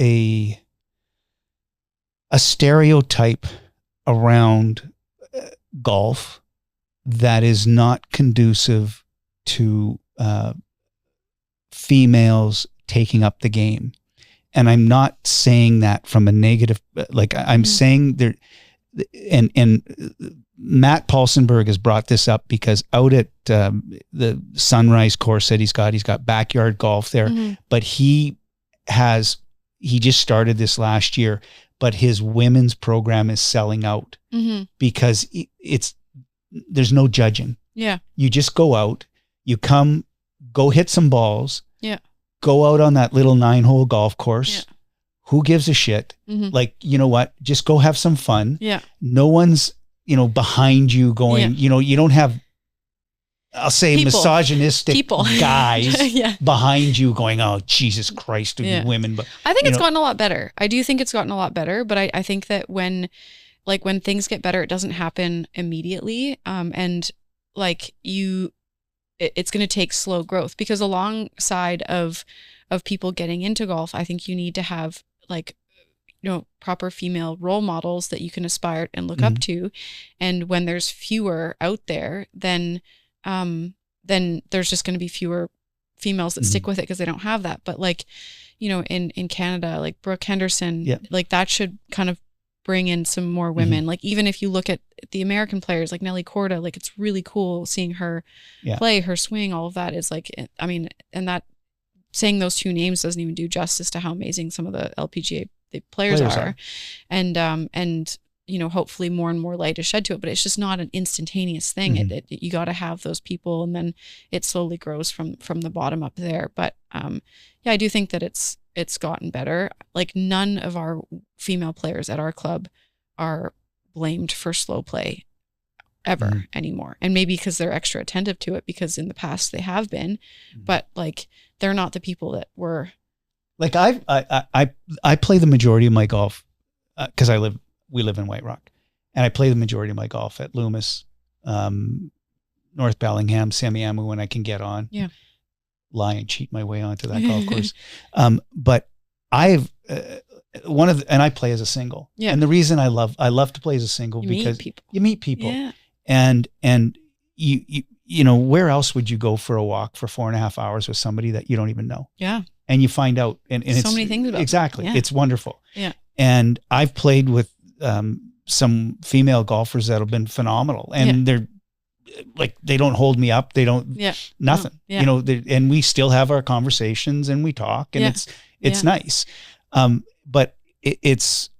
a stereotype around golf that is not conducive to females taking up the game. And I'm not saying that from a negative, like, I'm saying there, and Matt Paulsenberg has brought this up because out at the Sunrise course that he's got backyard golf there, but he just started this last year, but his women's program is selling out because there's no judging. Yeah. You just go out, go hit some balls. Yeah. Go out on that little 9-hole golf course. Yeah. Who gives a shit? Like, you know what? Just go have some fun. Yeah. No one's, behind you going, you don't have, I'll say, misogynistic guys behind you going, oh, Jesus Christ, you women. But
I think it's gotten a lot better. I do think it's gotten a lot better, but I think that when things get better, it doesn't happen immediately. And like it's going to take slow growth, because alongside of people getting into golf, I think you need to have proper female role models that you can aspire and look up to. And when there's fewer out there, then there's just going to be fewer females that stick with it because they don't have that. But in Canada, like Brooke Henderson, like that should kind of bring in some more women. Like even if you look at the American players like Nelly Korda, like it's really cool seeing her play, her swing, all of that is like, I mean, and that saying those two names doesn't even do justice to how amazing some of the LPGA players are. And you know, hopefully more and more light is shed to it, but it's just not an instantaneous thing. You got to have those people, and then it slowly grows from the bottom up there. But yeah, I do think that it's gotten better. Like none of our female players at our club are blamed for slow play ever anymore. And maybe because they're extra attentive to it, because in the past they have been, but like they're not the people that were.
Like I play the majority of my golf because we live in White Rock, and I play the majority of my golf at Loomis, North Bellingham, Semiahmoo when I can get on.
Yeah.
Lie and cheat my way onto that golf course. But I've and I play as a single. Yeah. And the reason I love to play as a single because you meet people. Yeah. And you know, where else would you go for a walk for 4.5 hours with somebody that you don't even know? Yeah. And you find out and so it's many things about exactly. Yeah. It's wonderful. Yeah. And I've played with some female golfers that have been phenomenal, and they're like, they don't hold me up. They don't, nothing, you know, and we still have our conversations and we talk, and it's nice. But it's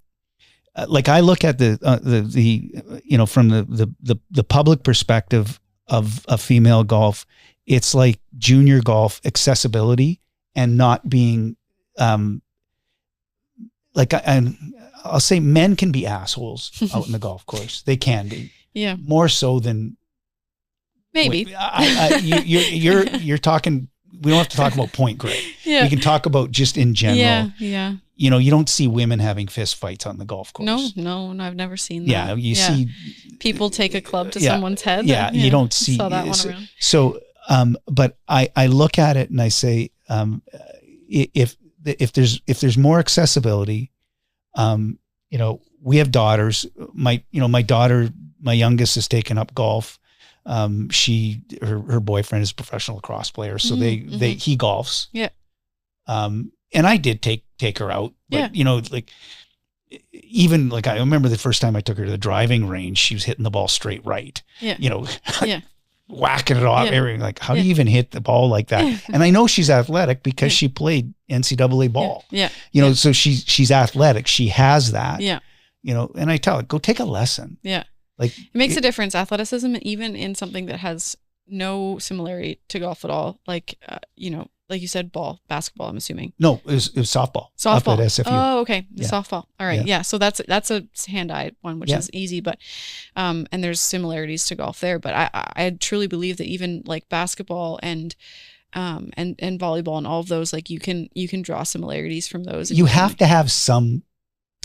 like, I look at the you know, from the public perspective of a female golf, it's like junior golf accessibility and not being, like I'll say men can be assholes out in the golf course. They can be. Yeah. More so than maybe. You're talking, we don't have to talk about Point Grey. Yeah. We can talk about just in general. Yeah. Yeah. You know, you don't see women having fist fights on the golf course. No, I've never seen that. Yeah. You see
people take a club to someone's head.
Yeah. You don't see saw that one around. So, but I look at it and I say, if there's more accessibility, you know, we have daughters. My daughter, my youngest, has taken up golf. Her boyfriend is a professional lacrosse player, so he golfs. Yeah. And I did take her out, but you know, like, even like, I remember the first time I took her to the driving range, she was hitting the ball straight right. Yeah. You know, whacking it off. Everything. Like, how do you even hit the ball like that? And I know she's athletic because she played NCAA ball. Yeah. You know, so she's athletic. She has that. Yeah. You know, and I tell her, go take a lesson. Yeah. Like,
it makes a difference. Athleticism, even in something that has no similarity to golf at all. Like, you know, like you said, basketball, I'm assuming.
No, it was softball.
Softball. Up at SFU. Oh, okay. Softball. All right. Yeah. So that's a hand-eye one, which is easy, but, and there's similarities to golf there, but I truly believe that even like basketball and volleyball and all of those, like you can draw similarities from those.
You have to have some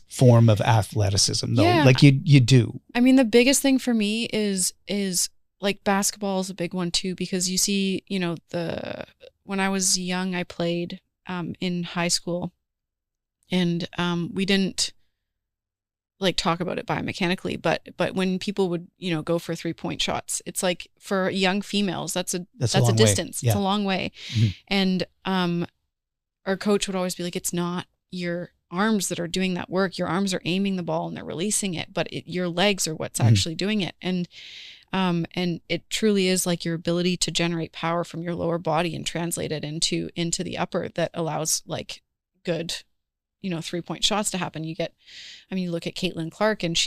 form of athleticism though. Yeah. Like you do.
I mean, the biggest thing for me is like basketball is a big one too, because you see, you know, when I was young, I played in high school, and we didn't like talk about it biomechanically, but when people would, you know, go for 3-point shots, it's like for young females, that's a distance. Yeah. It's a long way. Mm-hmm. And our coach would always be like, it's not your arms that are doing that work. Your arms are aiming the ball and they're releasing it, but your legs are what's actually doing it. And it truly is like your ability to generate power from your lower body and translate it into the upper that allows like good, you know, 3-point shots to happen. You look at Caitlin Clark, and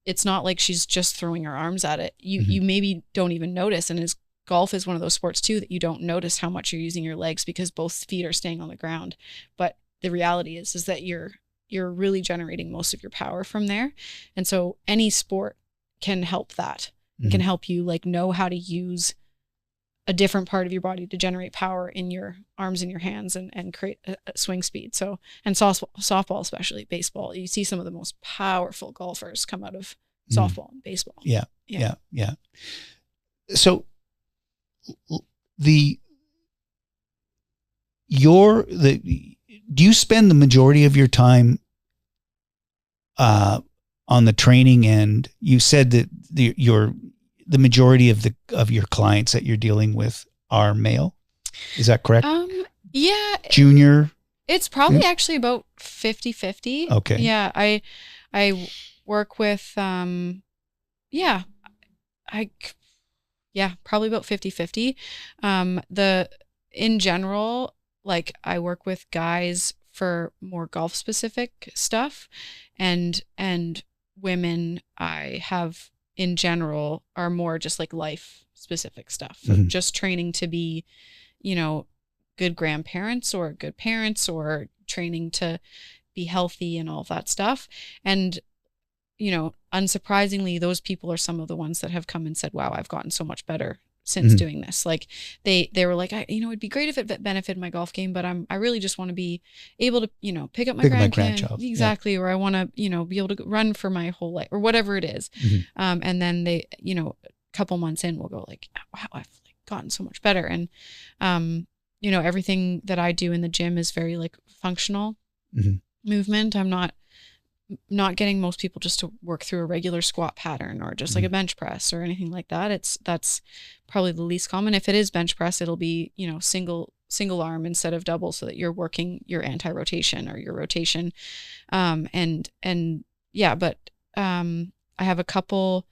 it's not like she's just throwing her arms at it. You maybe don't even notice. And golf is one of those sports too, that you don't notice how much you're using your legs because both feet are staying on the ground. But the reality is that you're really generating most of your power from there. And so any sport can help that. It can help you like know how to use a different part of your body to generate power in your arms and your hands and create a swing speed. So, and softball, especially baseball, you see some of the most powerful golfers come out of softball and baseball.
Yeah. So do you spend the majority of your time on the training end? You said that the majority of your clients that you're dealing with are male. Is that correct? Yeah. Junior?
It's probably actually about 50-50.
Okay.
Yeah. I work with, probably about 50-50. In general, like I work with guys for more golf specific stuff, and women I have in general are more just like life specific stuff. So just training to be, good grandparents or good parents, or training to be healthy and all of that stuff. And unsurprisingly, those people are some of the ones that have come and said, wow, I've gotten so much better since doing this. Like they were like, it'd be great if it benefited my golf game, but I really just want to be able to, pick up my grandchild. Exactly. Yeah. Or I want to, be able to run for my whole life or whatever it is. And then they, a couple months in, we'll go like, wow, I've gotten so much better. And, everything that I do in the gym is very like functional movement. I'm not getting most people just to work through a regular squat pattern or just like a bench press or anything like that. That's probably the least common. If it is bench press, it'll be, single arm instead of double, so that you're working your anti-rotation or your rotation. But I have a couple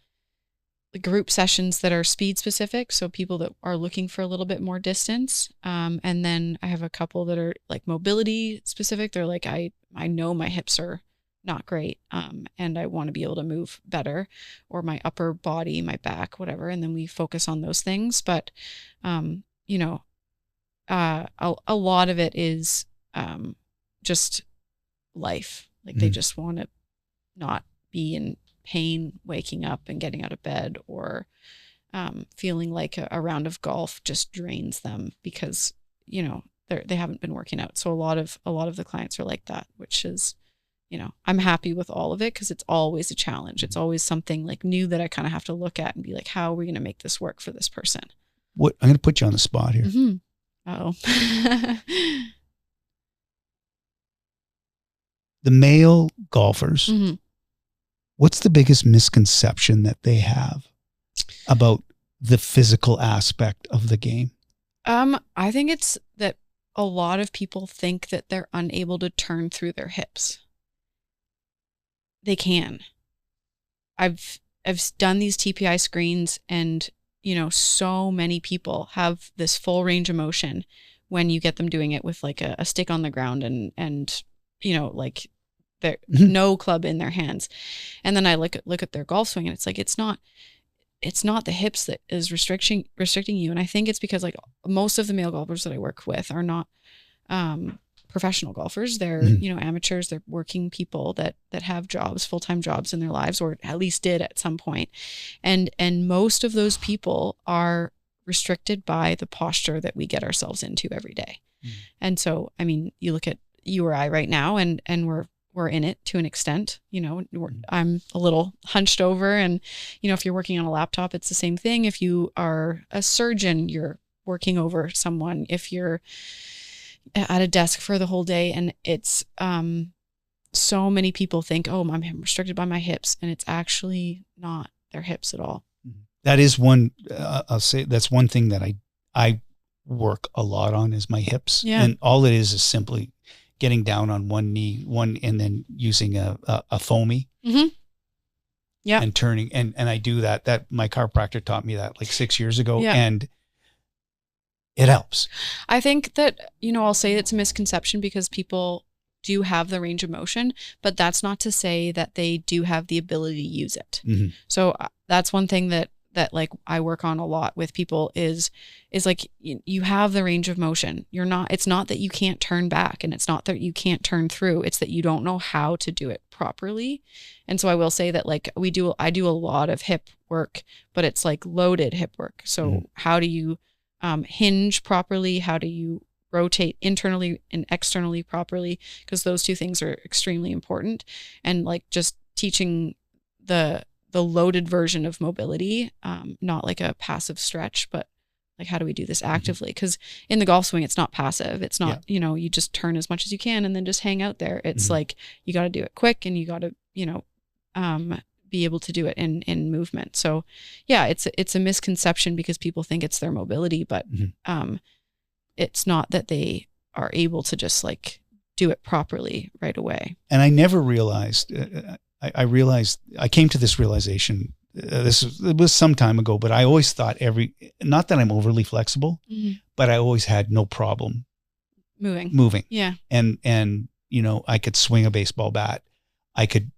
group sessions that are speed specific. So people that are looking for a little bit more distance. And then I have a couple that are like mobility specific. They're like, I know my hips are not great. And I want to be able to move better, or my upper body, my back, whatever. And then we focus on those things. But, a lot of it is, just life. Like they just want to not be in pain, waking up and getting out of bed, or, feeling like a round of golf just drains them because, they haven't been working out. So a lot of the clients are like that, which is, I'm happy with all of it because it's always a challenge. It's always something like new that I kind of have to look at and be like, how are we going to make this work for this person?
I'm going to put you on the spot here.
Uh-oh.
The male golfers, what's the biggest misconception that they have about the physical aspect of the game?
I think it's that a lot of people think that they're unable to turn through their hips. They can. I've done these TPI screens, and so many people have this full range of motion when you get them doing it with like a stick on the ground and like there no club in their hands. And then I look at their golf swing, and it's like it's not the hips that is restricting you. And I think it's because like most of the male golfers that I work with are not professional golfers. They're, amateurs. They're working people that have jobs, full-time jobs in their lives, or at least did at some point. And most of those people are restricted by the posture that we get ourselves into every day. And so, I mean, you look at you or I right now, and we're in it to an extent, I'm a little hunched over, and, if you're working on a laptop, it's the same thing. If you are a surgeon, you're working over someone. If you're at a desk for the whole day, and it's, so many people think, oh, I'm restricted by my hips, and it's actually not their hips at all.
That is one, I'll say that's one thing that I work a lot on is my hips.
Yeah.
And all it is simply getting down on one knee, and then using a foamy and turning. And I do that my chiropractor taught me that like 6 years ago.
Yeah.
And it helps.
I think that, I'll say it's a misconception because people do have the range of motion, but that's not to say that they do have the ability to use it. So that's one thing that like I work on a lot with people is like you have the range of motion. It's not that you can't turn back, and it's not that you can't turn through. It's that you don't know how to do it properly. And so I will say that like I do a lot of hip work, but it's like loaded hip work. So how do you hinge properly? How do you rotate internally and externally properly? Because those two things are extremely important. And like just teaching the loaded version of mobility, not like a passive stretch, but like, how do we do this actively? Because in the golf swing, it's not passive. It's not, you just turn as much as you can and then just hang out there. It's like, you got to do it quick, and you got to, be able to do it in movement. So yeah, it's a misconception because people think it's their mobility, but it's not that they are able to just like do it properly right away.
And I never realized, I realized, I came to this realization, it was some time ago, but I always thought not that I'm overly flexible, but I always had no problem moving.
Yeah.
And, you know, I could swing a baseball bat.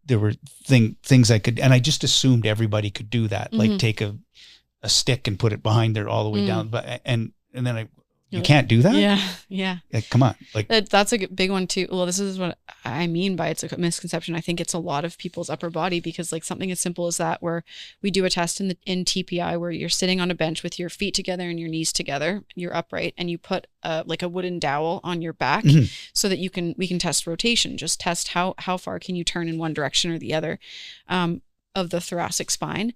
There were things I could, and I just assumed everybody could do that. Like take a stick and put it behind there all the way down. But, and then you can't do that?
Yeah. Yeah.
Like, come on. Like
that's a big one too. Well, this is what I mean by it's a misconception. I think it's a lot of people's upper body, because like something as simple as that, where we do a test in TPI where you're sitting on a bench with your feet together and your knees together, you're upright, and you put like a wooden dowel on your back so that we can test rotation, just test how far can you turn in one direction or the other of the thoracic spine.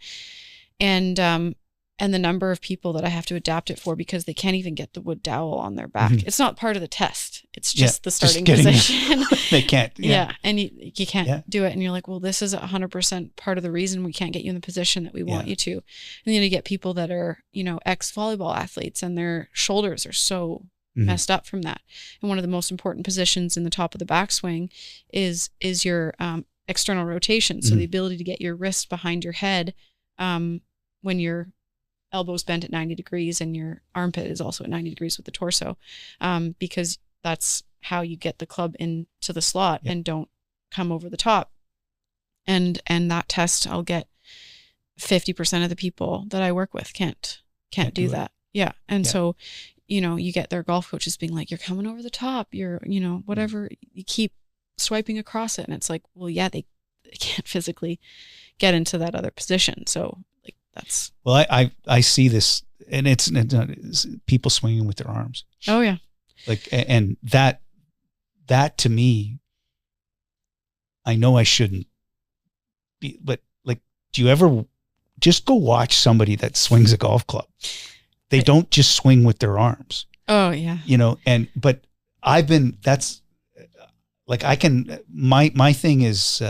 And the number of people that I have to adapt it for because they can't even get the wood dowel on their back. It's not part of the test. It's just the starting position.
They can't.
Yeah. And you can't do it. And you're like, well, this is 100% part of the reason we can't get you in the position that we want you to. And then you get people that are, you know, ex-volleyball athletes, and their shoulders are so messed up from that. And one of the most important positions in the top of the backswing is your external rotation. So the ability to get your wrist behind your head when your elbows bent at 90 degrees and your armpit is also at 90 degrees with the torso, because that's how you get the club into the slot and don't come over the top. And that test, I'll get 50% of the people that I work with can't do that. Yeah. And so, you know, you get their golf coaches being like, you're coming over the top, you're, you know, whatever, you keep swiping across it. And it's like, well, yeah, they can't physically get into that other position. So like that's.
Well, I see this, and it's people swinging with their arms.
Oh yeah.
Like, and that to me, I know I shouldn't be, but like, do you ever just go watch somebody that swings a golf club? They don't just swing with their arms.
Oh yeah.
You know, but that's like, my thing is,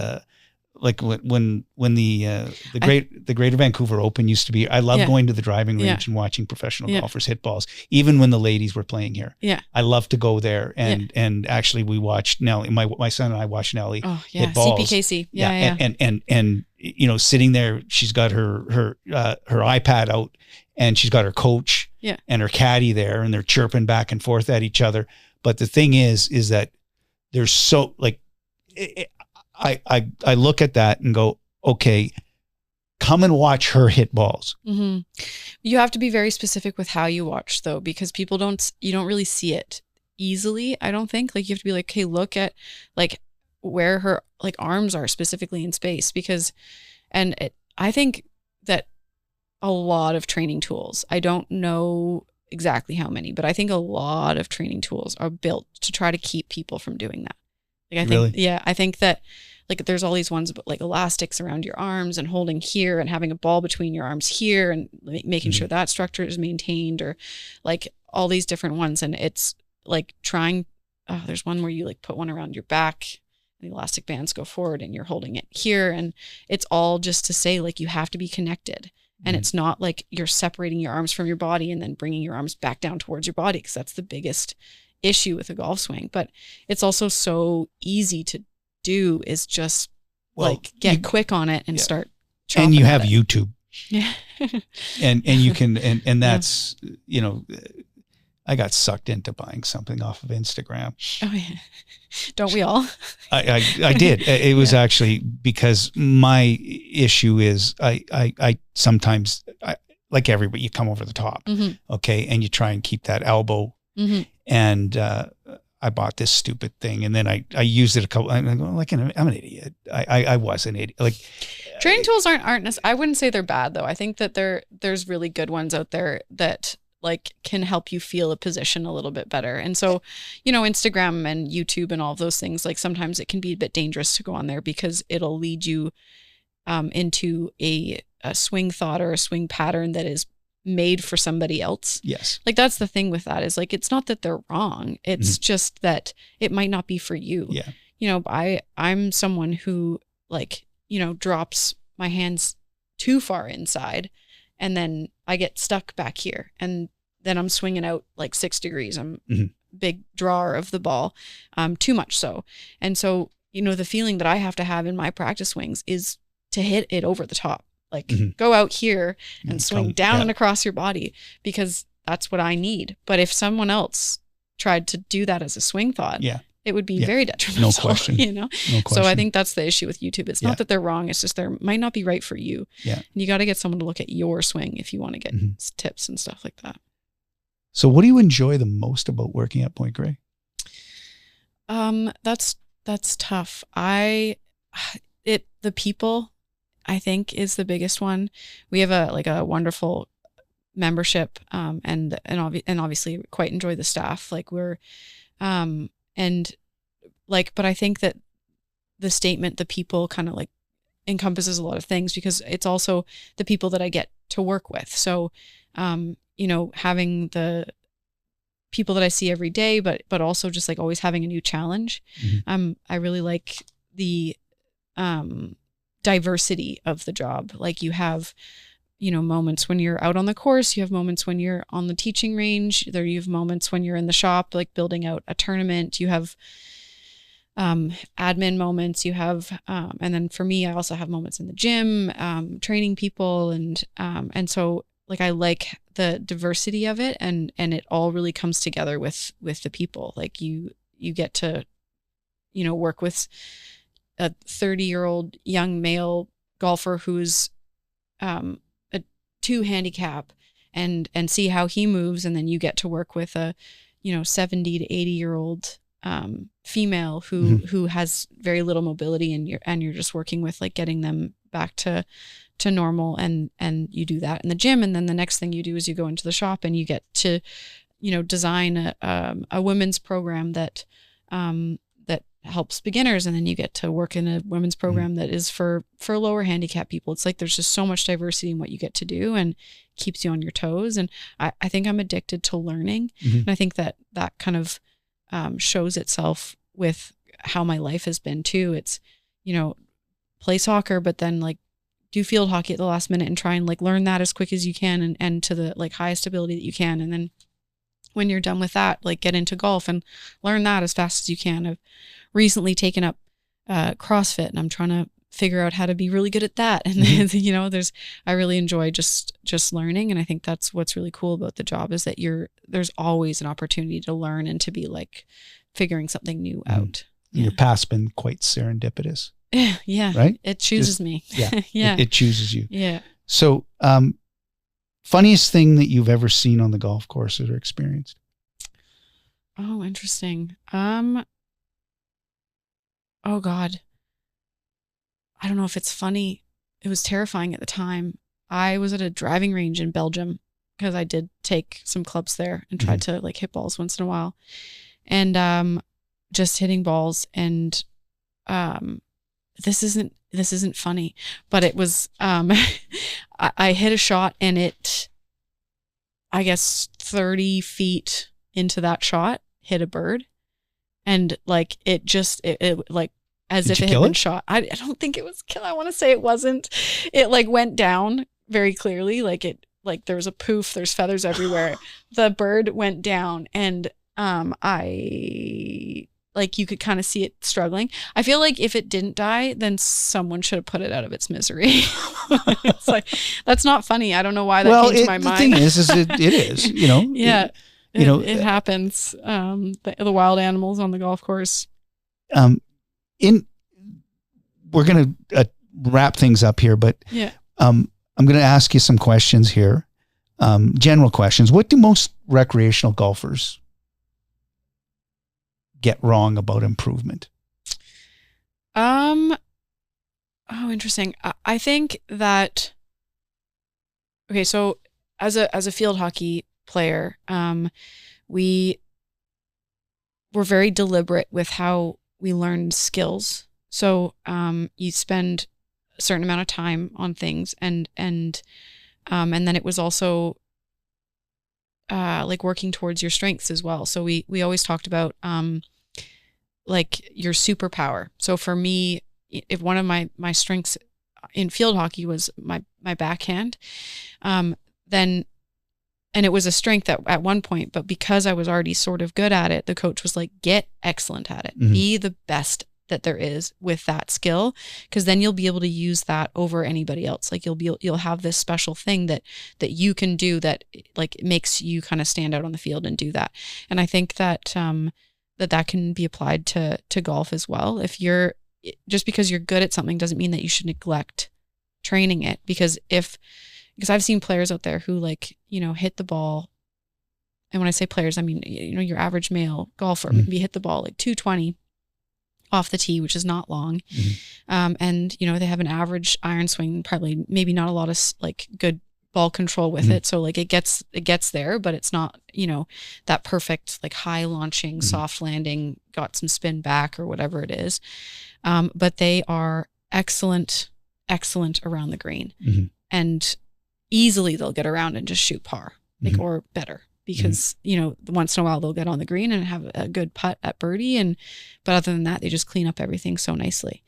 like when the Greater Vancouver Open used to be, I love going to the driving range and watching professional golfers hit balls, even when the ladies were playing here. Yeah. I love to go there. And actually we watched Nelly, my son and I watched Nelly hit balls.
CPKC.
And you know, sitting there, she's got her iPad out, and she's got her coach and her caddy there, and they're chirping back and forth at each other. But the thing is that there's so like, I look at that and go, okay, come and watch her hit balls.
Mm-hmm. You have to be very specific with how you watch though, because you don't really see it easily. I don't think, like, you have to be like, okay, look at like where her like arms are specifically in space, because, I think that a lot of training tools, I don't know exactly how many, but I think a lot of training tools are built to try to keep people from doing that. Like I think, I think that like there's all these ones about like elastics around your arms and holding here and having a ball between your arms here and making sure that structure is maintained, or like all these different ones. And it's like there's one where you like put one around your back and the elastic bands go forward and you're holding it here. And it's all just to say like, you have to be connected. And it's not like you're separating your arms from your body and then bringing your arms back down towards your body, because that's the biggest issue with a golf swing. But it's also so easy to do, is just get quick on it and start chopping.
And you have
it.
YouTube.
Yeah.
and you can, and that's, you know, I got sucked into buying something off of Instagram.
Oh yeah. Don't we all?
I did. It was actually because my issue is I sometimes, like everybody, you come over the top. Okay. And you try and keep that elbow. And, I bought this stupid thing, and then I used it a couple. I'm an idiot. I was an idiot. Like,
training tools aren't. I wouldn't say they're bad though. I think that there's really good ones out there that like can help you feel a position a little bit better. And so, you know, Instagram and YouTube and all of those things, like sometimes it can be a bit dangerous to go on there because it'll lead you into a swing thought or a swing pattern that is made for somebody else.
Yes.
Like that's the thing with that, is like, it's not that they're wrong. It's just that it might not be for you.
Yeah.
You know, I'm someone who like, you know, drops my hands too far inside and then I get stuck back here and then I'm swinging out like 6 degrees. I'm big drawer of the ball, too much so. And so, you know, the feeling that I have to have in my practice swings is to hit it over the top. Like go out here and swing down and across your body, because that's what I need. But if someone else tried to do that as a swing thought, it would be very detrimental. No question. You know? No question. So I think that's the issue with YouTube. It's not that they're wrong. It's just they might not be right for you. Yeah. And you got to get someone to look at your swing if you want to get tips and stuff like that.
So what do you enjoy the most about working at Point Grey?
That's tough. The people, I think, is the biggest one. We have a wonderful membership, and obviously quite enjoy the staff. Like we're, but I think that the statement, the people, kind of like encompasses a lot of things, because it's also the people that I get to work with. So, you know, having the people that I see every day, but also just like always having a new challenge. I really like the diversity of the job. Like you have, you know, moments when you're out on the course, you have moments when you're on the teaching range, you have moments when you're in the shop, like building out a tournament, you have admin moments, you have, and then for me, I also have moments in the gym, training people. And so like, I like the diversity of it, and it all really comes together with the people. Like you get to, you know, work with a 30-year-old young male golfer who's, a 2 handicap and see how he moves. And then you get to work with a, you know, 70 to 80-year-old, female who has very little mobility, and you're just working with like getting them back to normal, and you do that in the gym. And then the next thing you do is you go into the shop and you get to, you know, design a women's program that helps beginners. And then you get to work in a women's program that is for lower handicap people. It's like, there's just so much diversity in what you get to do, and keeps you on your toes. And I think I'm addicted to learning. And I think that kind of, shows itself with how my life has been too. It's, you know, play soccer, but then like do field hockey at the last minute and try and like learn that as quick as you can, and to the like highest ability that you can. And then when you're done with that, like get into golf and learn that as fast as you can. I've recently taken up CrossFit, and I'm trying to figure out how to be really good at that. And you know, I really enjoy just learning. And I think that's what's really cool about the job, is that there's always an opportunity to learn and to be like figuring something new out.
Your past's been quite serendipitous.
Yeah.
Right?
It chooses me.
Yeah.
Yeah.
It chooses you.
Yeah.
So, funniest thing that you've ever seen on the golf course or experienced?
Oh, interesting. Oh God. I don't know if it's funny. It was terrifying at the time. I was at a driving range in Belgium, because I did take some clubs there and tried to like hit balls once in a while, and just hitting balls. And this isn't funny, but it was, I hit a shot, and it, I guess 30 feet into that shot, hit a bird. And like, it like, as if it had been shot. I don't think it was kill. I want to say it wasn't. It like went down very clearly. Like there was a poof, there's feathers everywhere. The bird went down, and I like, you could kind of see it struggling. I feel like if it didn't die, then someone should have put it out of its misery. It's like, that's not funny. I don't know why that came to my mind.
The thing is it is, you know.
Yeah. It happens. The wild animals on the golf course.
We're going to wrap things up here, but I'm going to ask you some questions here. General questions. What do most recreational golfers get wrong about improvement?
Oh, interesting. I think that, okay, so as a field hockey player, we were very deliberate with how we learned skills. So you spend a certain amount of time on things, and then it was also like working towards your strengths as well. So we always talked about like your superpower. So for me, if one of my strengths in field hockey was my backhand, then, and it was a strength at one point, but because I was already sort of good at it, the coach was like, get excellent at it, be the best that there is with that skill, because then you'll be able to use that over anybody else. Like you'll have this special thing that you can do that like makes you kind of stand out on the field and do that. And I think that that can be applied to golf as well. Just because you're good at something doesn't mean that you should neglect training it, because I've seen players out there who like, hit the ball. And when I say players, I mean, your average male golfer, maybe hit the ball like 220 off the tee, which is not long. And, they have an average iron swing, probably maybe not a lot of like good ball control with it. So like it gets there, but it's not, that perfect, like high launching, soft landing, got some spin back or whatever it is. But they are excellent around the green, and easily they'll get around and just shoot par, like, or better. Because, once in a while they'll get on the green and have a good putt at birdie. But other than that, they just clean up everything so nicely.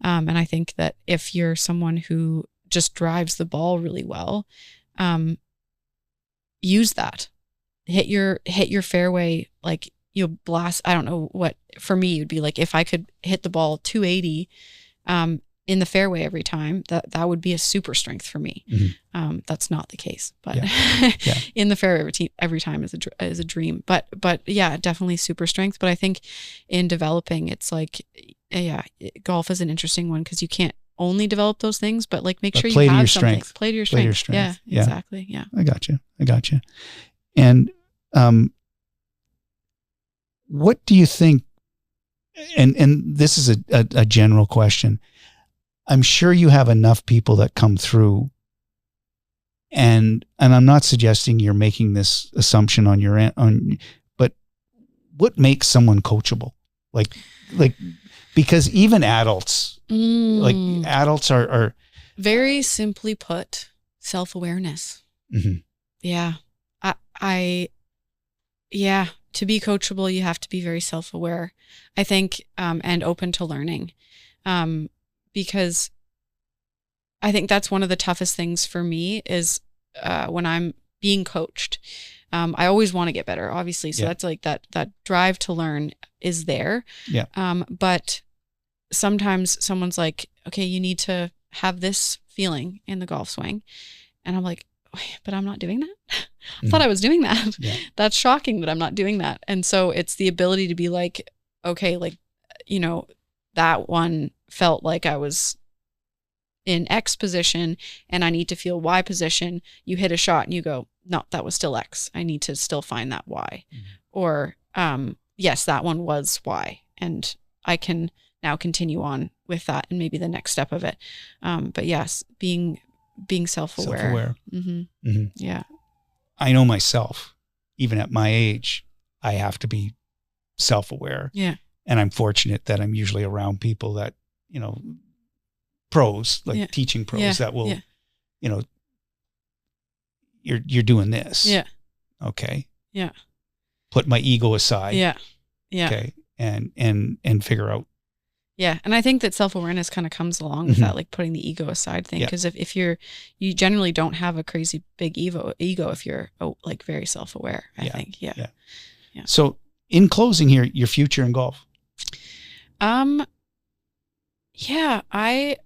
And I think that if you're someone who just drives the ball really well, use that. Hit your fairway, like you'll blast. I don't know what, for me, it would be like if I could hit the ball 280, in the fairway every time, that would be a super strength for me. That's not the case, but in the fairway every time is a dream. But yeah, definitely super strength. But I think in developing, it's like, golf is an interesting one because you can't only develop those things, but like make sure you have something. Play to your strength. Yeah, exactly. Yeah.
I got you. And what do you think? And this is a general question. I'm sure you have enough people that come through, and I'm not suggesting you're making this assumption on your end, but what makes someone coachable? Like because even adults, like adults are
very simply put, self-awareness. Yeah. To be coachable, you have to be very self-aware, I think, and open to learning. Because I think that's one of the toughest things for me is when I'm being coached. I always want to get better, obviously. So that's like that drive to learn is there. Yeah. But sometimes someone's like, okay, you need to have this feeling in the golf swing. And I'm like, but I'm not doing that. I thought I was doing that. Yeah. That's shocking that I'm not doing that. And so it's the ability to be like, okay, like, that one felt like I was in X position and I need to feel Y position. You hit a shot and you go, no, that was still X. I need to still find that Y. Or, yes, that one was Y. And I can now continue on with that and maybe the next step of it. But yes, being self-aware. Yeah.
I know myself, even at my age, I have to be self-aware.
Yeah.
And I'm fortunate that I'm usually around people that, pros, like teaching pros that will, you're doing this.
Yeah.
Okay.
Yeah.
Put my ego aside.
Yeah. Yeah.
Okay. And figure out.
Yeah. And I think that self-awareness kind of comes along with that, like putting the ego aside thing. Because if you generally don't have a crazy big ego if you're like very self-aware, I think. Yeah.
So in closing here, your future in golf.
Yeah, I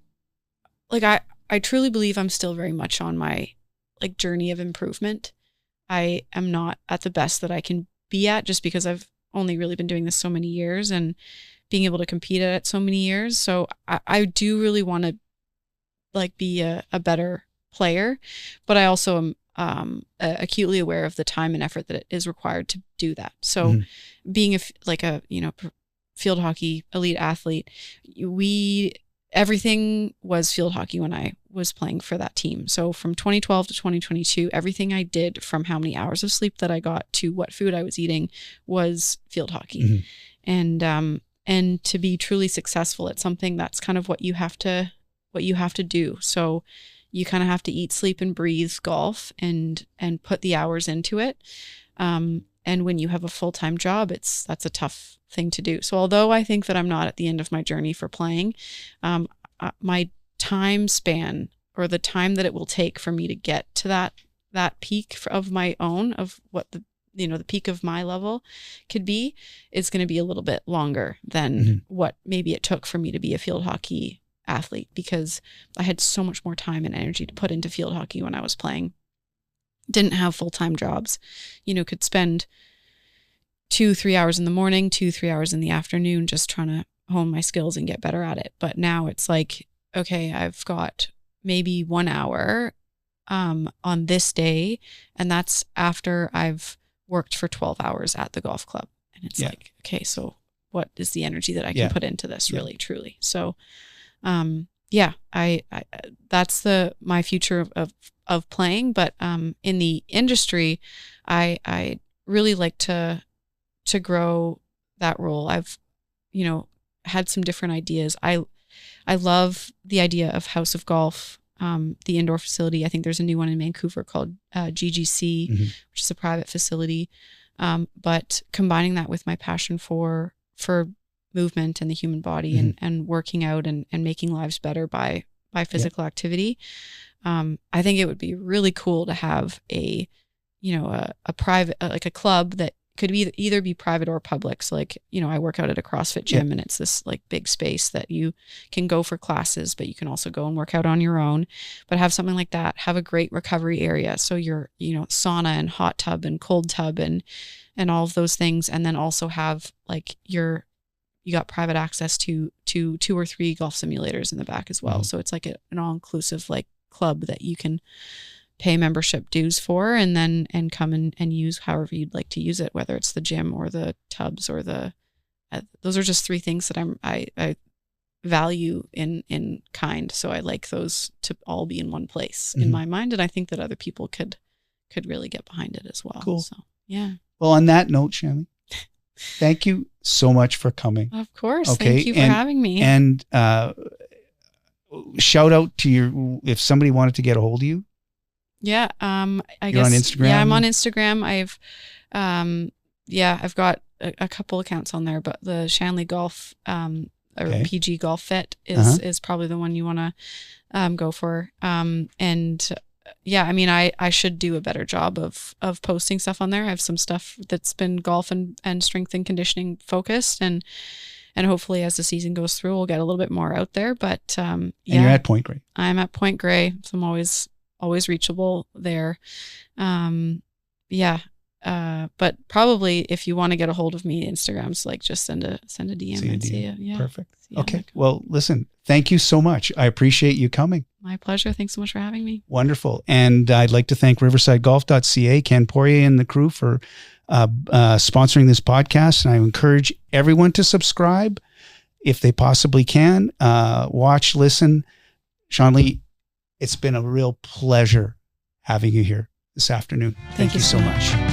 truly believe I'm still very much on my like journey of improvement. I am not at the best that I can be at just because I've only really been doing this so many years and being able to compete at it so many years. So I do really want to like be a better player, but I also am acutely aware of the time and effort that it is required to do that. So being a field hockey elite athlete, everything was field hockey when I was playing for that team. So from 2012 to 2022, everything I did, from how many hours of sleep that I got to what food I was eating, was field hockey. And to be truly successful at something, that's kind of what you have to do. So you kind of have to eat, sleep, and breathe golf and put the hours into it. And when you have a full-time job, that's a tough thing to do. So although I think that I'm not at the end of my journey for playing, my time span, or the time that it will take for me to get to that peak of my own, of what the peak of my level could be, it's going to be a little bit longer than what maybe it took for me to be a field hockey athlete, because I had so much more time and energy to put into field hockey when I was playing. Didn't have full-time jobs, could spend 2-3 hours in the morning, 2-3 hours in the afternoon, just trying to hone my skills and get better at it. But now it's like, okay, I've got maybe 1 hour on this day, and that's after I've worked for 12 hours at the golf club. And it's like, okay, so what is the energy that I can put into this really, truly? So, I that's my future of playing. But in the industry, I really like to grow that role. I've, had some different ideas. I love the idea of House of Golf, the indoor facility. I think there's a new one in Vancouver called GGC, which is a private facility. But combining that with my passion for movement and the human body and working out and making lives better by physical activity. I think it would be really cool to have a private, like a club that could either be private or public. So like, I work out at a CrossFit gym and it's this like big space that you can go for classes, but you can also go and work out on your own, but have something like that, have a great recovery area. So your, sauna and hot tub and cold tub and all of those things. And then also have like you got private access to 2 or 3 golf simulators in the back as well. So it's like an all-inclusive like club that you can pay membership dues for and come and use however you'd like to use it, whether it's the gym or the tubs or those are just 3 things that I value in kind. So I like those to all be in one place in my mind. And I think that other people could really get behind it as well.
Cool.
So, yeah.
Well, on that note, Shanlee, thank you so much for coming.
Of course. Okay. Thank you for having me.
And shout out to if somebody wanted to get a hold of you.
Yeah. I
You're
guess
on Instagram?
Yeah, I'm on Instagram. I've got a couple accounts on there, but the Shanlee Golf or PG Golf Fit is probably the one you want to go for. I should do a better job of posting stuff on there. I have some stuff that's been golf and strength and conditioning focused, and hopefully as the season goes through, we'll get a little bit more out there. But and
you're at Point Grey.
I'm at Point Grey, so I'm always reachable there. But probably if you want to get a hold of me, Instagram's like just send a DM and see it. Yeah.
Perfect. Okay. Well, listen, thank you so much. I appreciate you coming.
My pleasure. Thanks so much for having me.
Wonderful. And I'd like to thank riversidegolf.ca, Ken Poirier and the crew for sponsoring this podcast. And I encourage everyone to subscribe if they possibly can. Watch, listen. Shanlee, it's been a real pleasure having you here this afternoon. Thank you so much.